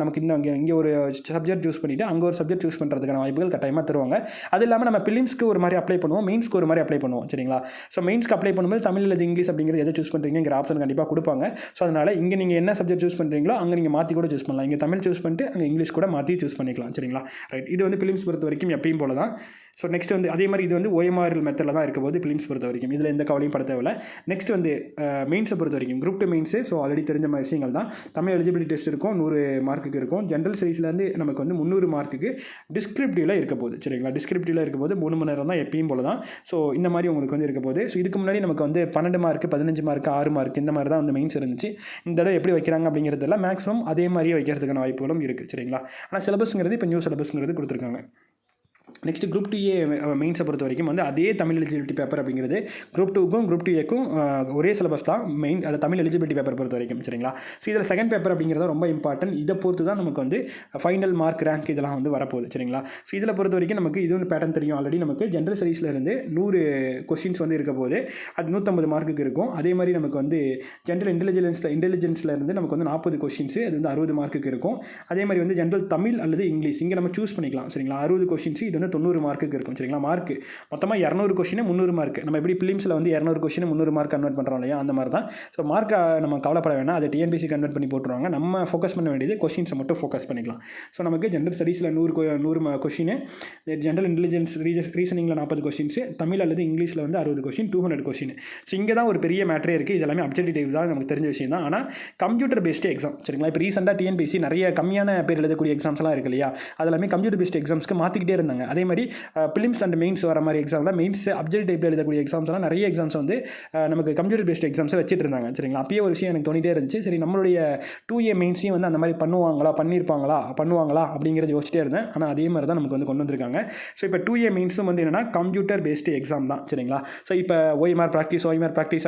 நமக்கு இங்கே ஒரு சப்ஜெக்ட் சூஸ் பண்ணிவிட்டு அங்கே ஒரு சப்ஜெக்ட் சூஸ் பண்ணுறதுக்கான வாய்ப்புகள் கட்டாயமாக தருவாங்க. அது இல்லாமல் நம்ம பிலிம்ஸ்க்கு ஒரு மாதிரி அப்ளை பண்ணுவோம், மெயின்ஸ்க்கு ஒரு மாதிரி அப்ளை பண்ணுவோம் சரிங்களா. ஸோ மெயின்ஸ்க்கு அப்ளை பண்ணும்போது தமிழ் அல்லது இங்கிலீஷ் அப்படிங்கிறது எதை சூஸ் பண்ணுறீங்கிற ஆப்ஷன் கண்டிப்பாக கொடுப்பாங்க. ஸோ அதனால் இங்கே நீங்கள் என்ன சப்ஜெக்ட் சூஸ் பண்ணுறீங்களோ அங்கே நீங்கள் மாற்றி கூட சூஸ் பண்ணலாம். இங்கே தமிழ் சூஸ் பண்ணிட்டு அங்கே இங்கிலீஷ் கூட மாற்றி சூஸ் பண்ணிக்கலாம் சரிங்களா. ரைட், இது வந்து பிலிம்ஸ் பொறுத்த வரைக்கும் எப்பயும் போல தான். ஸோ நெக்ஸ்ட் வந்து அதே மாதிரி இது வந்து OMR மெத்தடில் தான் இருக்க போது பிலிம்ஸ் பொறுத்த வரைக்கும், இதில் எந்த கவலையும் பட தேவையில்லை. நெக்ஸ்ட் வந்து மெயின்ஸை பொறுத்த வரைக்கும் குரூப் 2 மெயின்ஸு. ஸோ ஆல்ரெடி தெரிஞ்ச விஷயங்கள் தான். தமிழ் எலிஜிபிலிட்டி டெஸ்ட் இருக்கும், 100 மார்க்குக்கு இருக்கும். ஜென்ரல் ஸ்டடீஸ்லேருந்து நமக்கு வந்து 300 மார்க்குக்கு டிஸ்கிரிப்டிவில் இருக்க போகுது சரிங்களா. டிஸ்கிரிப்டிவில் இருக்க போது 3 மணி நேரம் தான், எப்பயும் போல தான். ஸோ இந்த மாதிரி உங்களுக்கு வந்து இருக்க போகுது. ஸோ இதுக்கு முன்னாடி நமக்கு வந்து 12 மார்க்கு, 15 மார்க்கு, 6 மார்க் இந்த மாதிரி தான் வந்து மெயின்ஸ் இருந்துச்சு. இந்த தடவை எப்படி வைக்கிறாங்க அப்படிங்கிறதெல்லாம் மேக்ஸிமம் அதே மாதிரியே வைக்கிறதுக்கான வாய்ப்புகளும் இருக்குது சரிங்களா. ஆனால் சிலபஸ்ங்கிறது இப்போ நியூ சிலபஸ்ங்கிறது கொடுத்துருக்காங்க. நெக்ஸ்ட் குரூப் 2A மெயின்ஸை பொறுத்த வரைக்கும் வந்து அதே தமிழ் எலிஜிபிலிட்டி பேப்பர் அப்படிங்கிறது குரூப் 2க்கும் குரூப் 2Aக்கும் ஒரே சிலபஸ் தான் மெயின், அது தமிழ் எலிஜிபிலிட்டி பேப்பர் பொறுத்த வரைக்கும் சரிங்களா. ஸோ இதில் செகண்ட் பேப்பர் அப்படிங்கிறது ரொம்ப இம்பார்ட்டன்ட். இதை பொறுத்து தான் நமக்கு வந்து ஃபைனல் மார்க் ரேங்க் இதெல்லாம் வந்து வரப்போகுது சரிங்களா. ஸோ இதில் பொறுத்த வரைக்கும் நமக்கு இது ஒன்று பேட்டர்ன் தெரியும். ஆல்ரெடி நமக்கு ஜென்ரல் ஸ்டடீஸில் இருந்து 100 கொஸ்டின்ஸ் வந்து இருக்க போது அது 150 மார்க்குக்கு இருக்கும். அதே மாதிரி நமக்கு வந்து ஜென்ரல் இன்டெலிஜென்ஸில் இருந்து நமக்கு வந்து 40 கொஸ்டின்ஸ், அது வந்து 60 மார்க்குக்கு இருக்கும். அதே மாதிரி வந்து ஜென்ரல் தமிழ் அல்லது இங்கிலீஷ் இங்கே நம்ம சூஸ் பண்ணிக்கலாம் சரிங்களா. 60 கொஸ்டின்ஸ், இது வந்து 90 மார்க்குக்கு இருக்கும் சரிங்களா. மார்க் மொத்தமாக 200 கொஸ்டின் 300 மார்க். நம்ம எப்படி பிலிம்ஸில் வந்து 200 கொஸ்டின் 300 மார்க் கன்வெர்ட் பண்ணுறோம் இல்லையா, அந்த மாதிரி தான். ஸோ மார்க்கை நம்ம கவலைப்பட வேணாம், அதை TNPSC கன்வெர்ட் பண்ணி போட்டுருவாங்க. நம்ம ஃபோக்கஸ் பண்ண வேண்டியது கொஸ்டின்ஸை மட்டும் ஃபோக்கஸ் பண்ணிக்கலாம். ஸோ நமக்கு ஜென்ரல் ஸ்டடீஸில் 100 கொஸ்டின், ஜென்ரல் இன்டெலிஜென்ஸ் ரீசனிங்கில் 40 கொஸ்டின்ஸ், தமிழ் அல்லது இங்கிலீஷில் வந்து 60 கொஸ்டின், 200 கொஸ்டின். ஸோ இங்கே தான் ஒரு பெரிய மேட்டரே இருக்குது. இது எல்லாமே அப்ஜெக்டிவ் தான், நமக்கு தெரிஞ்ச விஷயம் தான். ஆனால் கம்ப்யூட்டர் பேஸ்டு எக்ஸாம் சரிங்களா. இப்போ ரீசெண்டாக TNPSC நிறைய கம்மியான பேர் எழுதக்கூடிய எக்ஸாம்ஸ்லாம் இருக்கு இல்லையா, அது எல்லாமே கம்ப்யூட்டர் பேஸ்டு எக்ஸாம்ஸ்க்கு மாற்றிக்கிட்டே இருந்தாங்க. அதே மாதிரி பிலிம்ஸ் அண்ட் மெயின்ஸ் வர மாதிரி எக்ஸாமில் மெயின்ஸ் அப்ஜெக்ட் டைப்பில் எழுதக்கூடிய எக்ஸாம்ஸ்லாம் நிறைய எக்ஸாம்ஸ் வந்து நமக்கு கம்ப்யூட்டர் பேஸ்ட் எக்ஸாம்ஸை வச்சுட்டு இருந்தாங்க சரிங்களா. அப்பயே ஒரு விஷயம் எனக்கு தோணிட்டே இருந்துச்சு, சரி நம்மளுடைய 2A மெயின்ஸையும் வந்து அந்த மாதிரி பண்ணுவாங்களா அப்படிங்கிறது யோசிச்சிட்டே இருந்தேன். ஆனால் அதே மாதிரி தான் நமக்கு வந்து கொண்டு வந்திருக்காங்க. ஸோ இப்போ 2A மெயின்ஸும் வந்து என்னென்னா கம்ப்யூட்டர் பேஸ்டு எக்ஸாம் தான் சரிங்களா. ஸோ இப்போ OMR ப்ராக்டிஸ்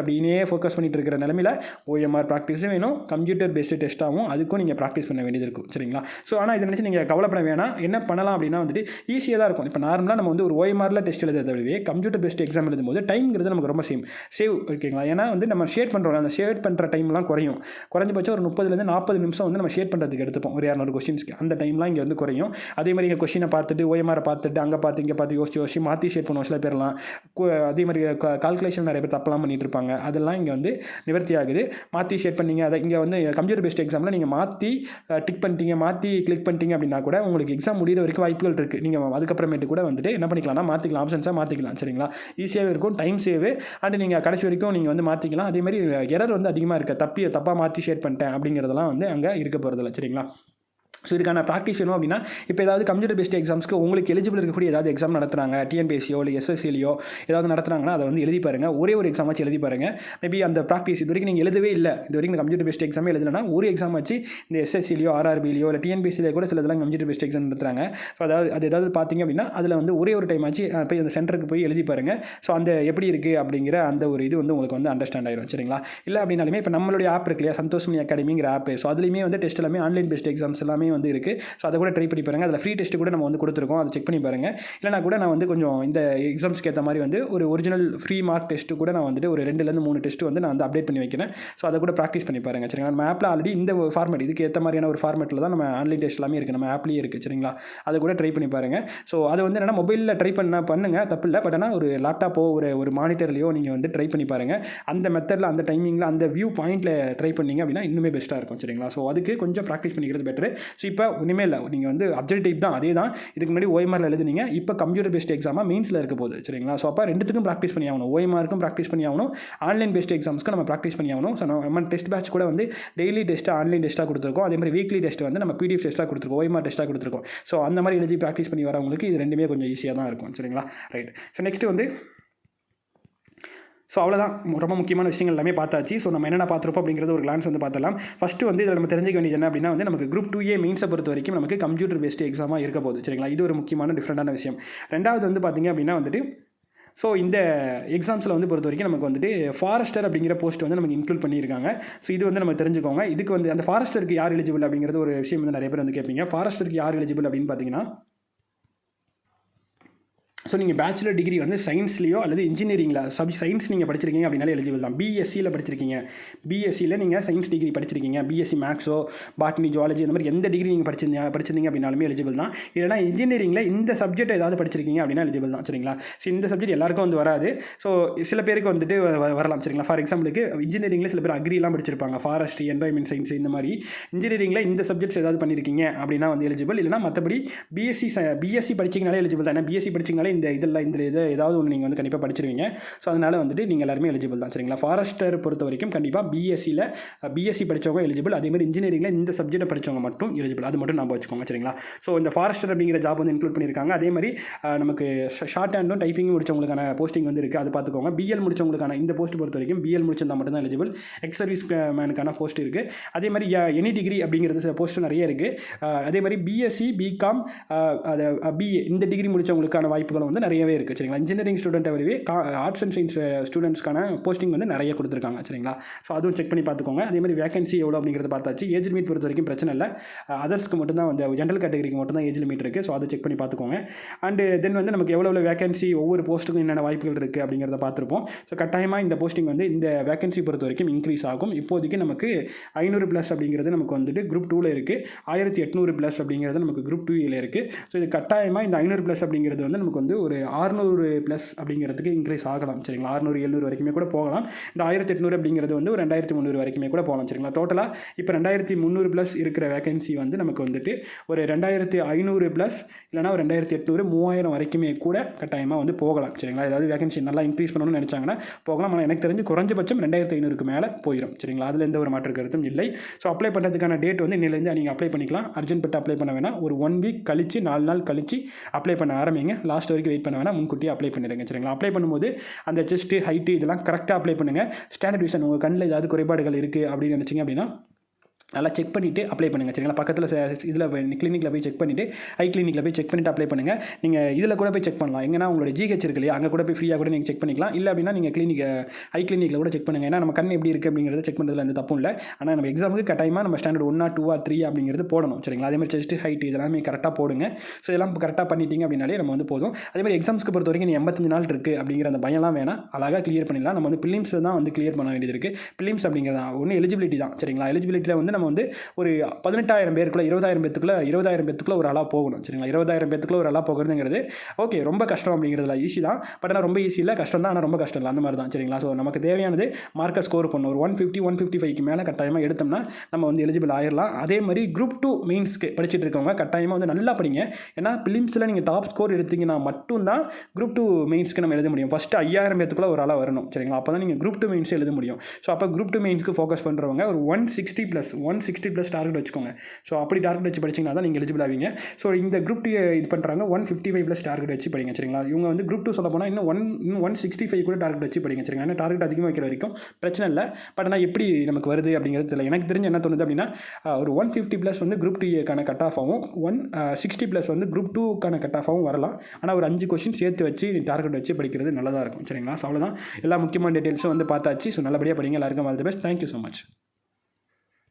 அப்படின்னே ஃபோக்கஸ் பண்ணிட்டு இருக்கிற நிலமையில் OMR ப்ராக்டிஸும் வேணும், கம்ப்யூட்டர் பேஸ்டு டெஸ்ட்டாகவும் அதுக்கும் நீங்கள் ப்ராக்டிஸ் பண்ண வேண்டியது இருக்கும் சரிங்களா. ஸோ ஆனால் இதை நினச்சி நீங்கள் கவலைப்பட வேணாம். என்ன பண்ணலாம் அப்படின்னா வந்துட்டு ஈஸியாக தான் இருக்கும். இப்போ நார்மலாக நம்ம வந்து ஒரு OMRல டெஸ்ட் எழுதுறதே கம்ப்யூட்டர் பேஸ்ட் எக்ஸாம் எழுதும்போது டைம்ங்கிறது நமக்கு ரொம்ப சேவ் ஓகேங்களா. ஏன்னா வந்து நம்ம ஷேட் பண்ணுறோம், அந்த ஷேட் பண்ணுற டைம்லாம் குறைஞ்சபட்சம் ஒரு 30லேருந்து 40 நிமிஷம் வந்து நம்ம ஷேட் பண்ணுறதுக்கு எடுத்துப்போம் ஒரு 200 கொஸ்டின்ஸ்க்கு. அந்த டைம்லாம் இங்கே வந்து குறையும். அதே மாதிரி இங்கே கொஸ்டினை பார்த்துட்டு OMR பார்த்துட்டு அங்கே பார்த்து இங்கே பார்த்து யோசிச்சு மாற்றி ஷேட் பண்ணுவோம் சில பேர்லாம். அதே மாதிரி கால்குலேஷன் நிறைய பேர் தப்பெல்லாம் பண்ணிட்டு இருப்பாங்க. அதெல்லாம் இங்கே வந்து நிவர்த்தி ஆகுது. மாற்றி ஷேட் பண்ணிங்க, அதை இங்கே வந்து கம்ப்யூட்டர் பேஸ்ட் எக்ஸாமில் நீங்கள் மாற்றி டிக் பண்ணிட்டீங்க, மாற்றி கிளிக் பண்ணிட்டீங்க அப்படின்னா கூட உங்களுக்கு எக்ஸாம் முடிகிற வரைக்கும் வாய்ப்புகள் இருக்குது. நீங்கள் அதுக்கப்புறமேட்டு கூட வந்துட்டு என்ன பண்ணிக்கலாம்னா மாற்றிக்கலாம், ஆப்ஷன்ஸாக மாற்றிக்கலாம் சரிங்களா. ஈஸியாகவே இருக்கும், டைம் சேவ், அண்ட் நீங்கள் கடைசி வரைக்கும் நீங்கள் வந்து மாற்றிக்கலாம். அதே மாதிரி எரர் வந்து அதிகமாக இருக்க தப்பாக மாற்றி ஷேட் பண்ணிட்டேன் அப்படிங்கிறதெல்லாம் வந்து அங்கே இருக்க போகிறதில்ல சரிங்களா. ஸோ இதுக்கான ப்ராக்டிஸ் வேணும் அப்படின்னா இப்போ ஏதாவது கம்ப்யூட்டர் பேஸ்ட் எக்ஸாம்ஸ்க்கு உங்களுக்கு எலிஜிபிள் இருக்கக்கூடிய ஏதாவது எக்ஸாம் நடத்துகிறாங்க, டிஎன்பிஎஸ்சியோ இல்லை எஸ்எஸ்சிலையோ ஏதாவது நடத்துகிறாங்கன்னா அதை வந்து எழுதி பாருங்கள். ஒரே ஒரு எக்ஸாம் வச்சு எழுதி பாருங்கள். மேபி அந்த ப்ராக்டிஸ் இது வரைக்கும் நீங்கள் எழுதவே இல்லை, இது வரைக்கும் கம்ப்யூட்டர் பேஸ்ட் எக்ஸாமே எழுதலைன்னா ஒரு எக்ஸாம் வச்சு இந்த எஸ்எஸ்சிலையோ ஆர்ஆர்பிலையோ இல்லை டிஎன்பிஎஸ்சிலையோ கூட சில இதெல்லாம் கம்ப்யூட்டர் பேஸ்ட் எக்ஸாம் நடத்துகிறாங்க. ஸோ அதாவது அது ஏதாவது பார்த்தீங்க அப்படின்னா அதில் வந்து ஒரே ஒரு டைம் ஆச்சு போய் அந்த சென்டருக்கு போய் எழுதி பாருங்கள். ஸோ அந்த எப்படி இருக்குது அப்படிங்கிற அந்த ஒரு இது வந்து உங்களுக்கு வந்து அண்டர்ஸ்டாண்ட் ஆயிடும். சரிங்களா? இல்லை அப்படின்னாலுமே இப்போ நம்மளுடைய ஆப் இருக்கு இல்லையா, சந்தோஷ் மணி அகாடமிங்கிற ஆப். ஸோ அதுலேயுமே வந்து டெஸ்ட் எல்லாமே ஆன்லைன் பேஸ்ட் எக்ஸாம்ஸ் எல்லாமே வந்து இருக்குது. ஸோ அதை கூட ட்ரை பண்ணி பாருங்கள். அதில் ஃப்ரீ டெஸ்ட் கூட நம்ம வந்து கொடுத்துருக்கோம், அதை செக் பண்ணி பாருங்கள். இல்லைனா கூட நான் வந்து கொஞ்சம் இந்த எக்ஸாம்ஸ்க்கு ஏற்ற மாதிரி வந்து ஒரு ஒரிஜினல் ஃப்ரீ மார்க் டெஸ்ட்டு கூட நான் வந்துட்டு ஒரு 2-3 டெஸ்ட் வந்து நான் வந்து அப்டேட் பண்ணி வைக்கிறேன். ஸோ அதை கூட ப்ராக்டிஸ் பண்ணி பாருங்கள். சரிங்களா? நம்ம ஆப்பில் ஆல்ரெடி இந்த ஃபார்மேட் இதுக்கு ஏற்ற மாதிரியான ஒரு ஃபார்மேட்டில் தான் நம்ம ஆன்லைன் டெஸ்ட் எல்லாமே இருக்குது, நம்ம ஆப்லேயே இருக்குது. சரிங்களா? அதை கூட ட்ரை பண்ணி பாருங்கள். ஸோ அது வந்து என்னென்னா மொபைலில் ட்ரை பண்ணுங்கள், தப்பு இல்லை. பட் ஆனால் ஒரு லேப்டாப்போ ஒரு மானிட்டர்லையோ நீங்கள் வந்து ட்ரை பண்ணி பாருங்கள். அந்த மெத்தடில் அந்த டைமிங்கில் அந்த வியூ பாயிண்ட்டில் ட்ரை பண்ணிங்க அப்படின்னா இன்னுமே பெஸ்ட்டாக இருக்கும். சரிங்களா? ஸோ அதுக்கு கொஞ்சம் ப்ராக்டிஸ் பண்ணிக்கிறது பெட்ரு. ஸோ இப்போ இனிமேல் இல்லை, நீங்கள் வந்து அப்ஜெக்டிவ் தான் அதே தான் இதுக்கு முன்னாடி ஓஎம்ஆரில் எழுதுனீங்க, இப்போ கம்ப்யூட்டர் பேஸ்ட் எக்ஸாமாக மெயின்ஸில் இருக்க போகுது. சரிங்களா? ஸோ அப்போ ரெண்டுத்துக்கும் ப்ராக்டிஸ் பண்ணி ஆகணும். ஓஎம்ஆருக்கும் ப்ராக்டிஸ் பண்ணி ஆகணும், ஆன்லைன் பேஸ்ட் எக்ஸாம்ஸ்க்கு நம்ம ப்ராக்டிஸ் பண்ணி ஆகணும். ஸோ நம்ம டெஸ்ட் பேட்ச் கூட வந்து டெய்லி டெஸ்ட்டு ஆன்லைன் டெஸ்ட்டாக கொடுத்துருக்கோம், அதே மாதிரி வீக்லி டெஸ்ட் வந்து நம்ம பிடிஎஃப் டெஸ்ட்டாக கொடுத்துருக்கோம், ஓஎம்ஆர் டெஸ்ட்டாக கொடுத்துருக்கோம். ஸோ அந்த மாதிரி எழுதி ப்ராக்டிஸ் பண்ணி வரவங்களுக்கு இது ரெண்டுமே கொஞ்சம் ஈஸியாக தான் இருக்கும். சரிங்களா? ரைட். ஸோ நெக்ஸ்ட்டு வந்து ஸோ அவ்வளோதான், ரொம்ப முக்கியமான விஷயங்கள் எல்லாமே பார்த்தாச்சு. ஸோ நம்ம என்னென்ன பார்த்துருப்போம் அப்படிங்கிறது ஒரு கிளான்ஸ் வந்து பார்த்தலாம். ஃபஸ்ட்டு வந்து இதில் நம்ம தெரிஞ்சிக்க வேண்டியது என்ன அப்படின்னா வந்து நமக்கு குரூப் 2A மெயின்ஸை பொறுத்த வரைக்கும் நமக்கு கம்ப்யூட்டர் பேஸ்ட் எக்ஸாமாக இருக்க போகுது. சரிங்களா? இது ஒரு முக்கியமான டிஃப்ரெண்டான விஷயம். ரெண்டாவது வந்து பார்த்திங்க அப்படின்னா வந்துட்டு ஸோ இந்த எக்ஸாம்ஸில் வந்து பொறுத்த வரைக்கும் நமக்கு வந்துட்டு ஃபாரஸ்டர் அப்படிங்கிற போஸ்ட் வந்து நமக்கு இன்க்ளூட் பண்ணியிருக்காங்க. ஸோ இது வந்து நம்ம தெரிஞ்சுக்கோங்க. இதுக்கு வந்து அந்த ஃபாரஸ்டருக்கு யார் எலிஜிபிள் அப்படிங்கிறது ஒரு விஷயம் வந்து நிறைய பேர் வந்து கேட்பீங்க. ஃபாரஸ்டருக்கு யார் எலிஜிபிள் அப்படின்னு பார்த்தீங்கன்னா, ஸோ நீங்கள் பேச்சுலர் டிகிரி வந்து சயின்ஸ்லேயோ அல்லது இன்ஜினியரிங்கில் சயின்ஸ் நீங்கள் படிச்சிருக்கீங்க அப்படின்னாலே எலிஜிபிள் தான். பிஎஸ்சியில் படிச்சிருக்கீங்க, பிஎஸ்சியில் நீங்கள் சயின்ஸ் டிகிரி படிச்சிருக்கீங்க, பிஎஸ்சி மேக்ஸோ பாட்னி ஜுவாலஜி இந்த மாதிரி எந்த டிகிரி நீங்கள் படிச்சிருந்தீங்க அப்படின்னாலுமே எலிஜிபிள் தான். இல்லைனா இன்ஜினியரிங்கில் இந்த சப்ஜெக்ட் ஏதாவது படிச்சிருக்கீங்க அப்படின்னா எலிஜிபிள் தான். சரிங்களா? ஸோ இந்த சப்ஜெக்ட் எல்லாருக்கும் வந்து வராது. ஸோ சில பேருக்கு வந்துட்டு வரலாம். சரிங்களா? ஃபார் எக்ஸாம்பிளுக்கு இன்ஜினியரிங்கில் சில பேர் அக்ரிலாம் படிச்சிருப்பாங்க, ஃபாரஸ்ட்ரி, என்வாயன்மெண்ட் சயின்ஸ் இந்த மாதிரி. இன்ஜினியரிங்கில் இந்த சப்ஜெக்ட்ஸ் ஏதாவது பண்ணியிருக்கீங்க அப்படின்னா வந்து எலிஜிபிள். இல்லைனா மற்றபடி பிஎஸ்சி படிச்சிங்கனாலே எலிஜிபிள் தான். ஏன்னா பிஎஸ்சி படிச்சிங்கனாலே இந்த இதை ஏதாவது ஒன்று நீங்கள் வந்து கண்டிப்பாக படிச்சிருவீங்க. ஸோ அதனால் வந்துட்டு நீங்கள் எல்லாருமே எலிஜிபிள் தான். சரிங்களா? ஃபாரஸ்டர் பொறுத்த வரைக்கும் கண்டிப்பாக பிஎஸ்சி படித்தவங்க எலிஜிபிள், அதேமாதிரி இன்ஜினியரிங்கில் இந்த சப்ஜெக்ட்டை படித்தவங்க மட்டும் எலிஜிபிள். அது மட்டும் நம்ம வச்சுக்கோங்க. சரிங்களா? ஸோ இந்த ஃபாரஸ்டர் அப்படிங்கிற ஜாப் வந்து இன்க்ளூட் பண்ணியிருக்காங்க. அதே மாதிரி நமக்கு ஷார்ட் ஹேண்டும் டைப்பிங்கும் முடிச்சவங்களுக்கான போஸ்டிங் வந்து இருக்குது, அது பார்த்துக்கோங்க. பிஎல் முடிச்சவங்களுக்கான இந்த போஸ்ட் பொறுத்த வரைக்கும் பிஎல் முடிச்சிருந்தால் மட்டும் தான் எலிஜிபிள். எக்ஸ் சர்வீஸ் மேனுக்கான போஸ்ட் இருக்குது. அதே மாதிரி எனி டிகிரி அப்படிங்கிறது சில போஸ்ட்டு நிறைய இருக்குது. அதே மாதிரி பிஎஸ்சி, பிகாம், பிஏ இந்த டிகிரி முடித்தவங்களுக்கான வாய்ப்புகளும் வந்து நிறையவே இருக்குது. சரிங்களா? இன்ஜினியரிங் ஸ்டூடெண்ட் வரவே ஆர்ட்ஸ் அண்ட் சயின்ஸ் ஸ்டூடெண்ட்ஸ்க்கான போஸ்டிங் வந்து நிறைய கொடுத்துருக்காங்க. சரிங்களா? ஸோ அதுவும் செக் பண்ணி பார்த்துக்கோங்க. அதே மாதிரி வேகன்சி எவ்வளோ அப்படிங்கிறது பார்த்தாச்சு. ஏஜ் லிமிட் பொறுத்த வரைக்கும் பிரச்சனை இல்லை. அதர்ஸ்க்கு மட்டும்தான் வந்து ஜென்ரல் கேட்டகரிக்கு மட்டும் தான் ஏஜ் லிமிட் இருக்குது. ஸோ அதை செக் பண்ணி பார்த்துக்கோங்க. அண்டு தென் வந்து நமக்கு எவ்வளோ வேகன்சி, ஒவ்வொரு போஸ்ட்டுக்கும் என்னென்ன வாய்ப்புகள் இருக்குது அப்படிங்கிறத பார்த்துருப்போம். ஸோ கட்டாயமாக இந்த போஸ்டிங் வந்து இந்த வேகன்சி பொறுத்த வரைக்கும் இன்க்ரீஸ் ஆகும். இப்போதைக்கு நமக்கு 500+ அப்படிங்கிறது நமக்கு வந்துட்டு குரூப் 2ல் இருக்குது, 1800+ அப்படிங்கிறது நமக்கு குரூப் 2A இருக்குது. ஸோ இது கட்டாயமாக இந்த 500+ அப்படிங்கிறது வந்து நமக்கு வந்து ஒரு 600+ அப்படிங்கிறதுக்கு இன்க்ரீஸ் ஆகலாம். சரிங்களா? 600-700 வரைக்குமே கூட போகலாம். இந்த 1800 அப்படிங்கிறது வந்து ஒரு 2300 வரைக்குமே கூட போகலாம். சரிங்களா? டோட்டலாக இப்போ 2300+ இருக்கிற வேகன்சி வந்து நமக்கு வந்துட்டு ஒரு 2500+ இல்லைனா ஒரு 2800, 3000 வரைக்குமே கூட கட்டாயமாக வந்து போகலாம். சரிங்களா? ஏதாவது வேகன்சி நல்லா இன்க்ரீஸ் பண்ணணும்னு நினச்சாங்கன்னா போகலாம். ஆனால் எனக்கு தெரிஞ்சு குறைஞ்சபட்சம் 2500க்கு மேலே போயிடும். சரிங்களா? அதில் எந்த ஒரு மாற்று கருத்தும் இல்லை. ஸோ அப்ளை பண்ணுறதுக்கான டேட் வந்து இன்னிலேருந்து நீங்கள் அப்ளை பண்ணிக்கலாம். அர்ஜென்ட் பட்டு அப்ளை பண்ண வேணாம். ஒரு 1 வீக் கழிச்சு 4 நாள் கழிச்சு அப்ளை பண்ண ஆரம்பிங்க. லாஸ்ட் வரைக்கும் வெயிட் பண்ண வேணாம், முன்கூட்டியே அப்ளை பண்ணிடுங்க. சரிங்களா? அப்ளை பண்ணும்போது அந்த செஸ்ட்டு, ஹைட்டு இதெல்லாம் கரெக்டாக அப்ளை பண்ணுங்கள். ஸ்டாண்டர்ட் டிவிஷன் உங்கள் கண்ணில் ஏதாவது குறைபாடுகள் இருக்குது அப்படின்னு நினச்சிங்க அப்படின்னா நல்லா செக் பண்ணிவிட்டு அப்ளை பண்ணுங்கள். சரிங்களா? பக்கத்தில் இதில் கிளினிக்கில் போய் செக் பண்ணிவிட்டு, ஐ கிளினிக்கில் போய் செக் பண்ணிவிட்டு அப்ளை பண்ணுங்கள். நீங்கள் இதில் கூட போய் செக் பண்ணலாம். எங்கன்னா உங்களோட ஜிஹெச் இருக்கு இல்லையா, அங்கே கூட போய் ஃப்ரீயாக கூட நீங்கள் செக் பண்ணிக்கலாம். இல்லை அப்படின்னா நீங்கள் ஐ கிளினிக்கில் கூட செக் பண்ணுங்கள். ஏன்னா நம்ம கண் எப்படி இருக்குது அப்படிங்கிறத செக் பண்ணுறதுல எந்த தப்பும் இல்லை. ஆனால் நம்ம எக்ஸாமுக்கு கட்டாயமாக நம்ம ஸ்டாண்டர்ட் 1, 2, 3 அப்படிங்கிறது போடணும். சரிங்களா? அதே மாதிரி செஸ்ட், ஹைட் இதெல்லாமே கரெக்டாக போடுங்க. ஸோ இதெல்லாம் கரெக்டாக பண்ணிட்டீங்க அப்படின்னாலே நம்ம வந்து போதும். அதே மாதிரி எக்ஸாம்ஸ்க்கு பொறுத்த வரைக்கும் 85 நாள் இருக்குது அப்படிங்கிற அந்த பயம்லாம் வேணாம், அழகாக கிளியர் பண்ணிடலாம். நம்ம வந்து பிலிம்ஸ் தான் வந்து கிளியர் பண்ண வேண்டியது இருக்குது. பிலிம்ஸ் அப்படிங்கிறதா ஒன்று எலிஜிபிலிட்டி தான். சரிங்களா? எலிஜிபிலிட்டியில் வந்து நம்ம வந்து ஒரு 18,000 பேருக்குள்ள 20,000 பேத்துக்குள்ள ஒரு ஆளாக போகணும். சரிங்களா? 20,000 பேத்துக்குள்ள ஒரு ஆளாக போகிறதுங்கிறது ஓகே ரொம்ப கஷ்டம் அப்படிங்கிறதுல ஈஸி தான். பட் ஆனால் ரொம்ப ஈஸி இல்லை, கஷ்டம் தான், ஆனால் ரொம்ப கஷ்டம் இல்லை, அந்த மாதிரி தான். சரிங்களா? ஸோ நமக்கு தேவையானது மார்க்கை ஸ்கோர் பண்ணணும். ஒரு 150, 155க்கு மேலே கட்டாயமாக எடுத்தோம்னா நம்ம வந்து எலிஜிபிள் ஆயிடலாம். அதே மாதிரி குரூப் 2 மெயின்ஸ்க்கு படிச்சுட்டு இருக்கவங்க கட்டாயமாக வந்து நல்லா படிங்க. ஏன்னா பிலிம்ஸில் நீங்கள் டாப் ஸ்கோர் எடுத்தீங்கன்னா மட்டும்தான் குரூப் 2 மெயின்ஸ்க்கு நம்ம எழுத முடியும். ஃபஸ்ட்டு 5,000 பேத்துக்குள்ள ஒரு ஆளாக வரணும். சரிங்களா? அப்போ தான் நீங்கள் குரூப் 2 மெயின்ஸ் எழுத முடியும். ஸோ அப்போ குரூப் 2 மெயின்ஸ்க்கு ஃபோக்கஸ் பண்ணுறவங்க ஒரு 160+, 160+ டார்கெட் வச்சுக்கோங்க. ஸோ அப்படி டார்கெட் வச்சு படிச்சிங்கன்னா தான் நீங்கள் எலிஜிபிள் ஆவீங்க. ஸோ இந்த குரூப் 2 இது பண்ணுறாங்க 155+ டார்கெட் வச்சு படிங்க சரிங்களா. இவங்க வந்து குரூப் 2 சொல்ல போனால் இன்னும் 165 கூட டார்கெட் வச்சு படிங்க சரிங்களா. ஏன்னா டார்கெட் அதிகமாக வைக்கிற வரைக்கும் பிரச்சனை இல்லை. பட் ஆனால் எப்படி நமக்கு வருது அப்படிங்கிறது தெரியல. எனக்கு தெரிஞ்சு என்ன தோணுது அப்படின்னா ஒரு 150+ வந்து குரூப் 2க்கான கட் ஆஃப் ஆகும், 160+ வந்து குரூப் 2க்கான கட் ஆஃப் ஆகும் வரலாம். ஆனால் ஒரு 5 கொஸ்டின் சேர்த்து வச்சு டார்கெட் வச்சு படிக்கிறது நல்லதாக இருக்கும் சரிங்களா. ஸோ அவ்வளோதான், எல்லா முக்கியமான டீட்டெயில்ஸும் வந்து பார்த்தாச்சு. ஸோ நல்லபடியாக படிங்க. எல்லாருக்கும் all the best. Thank you so much.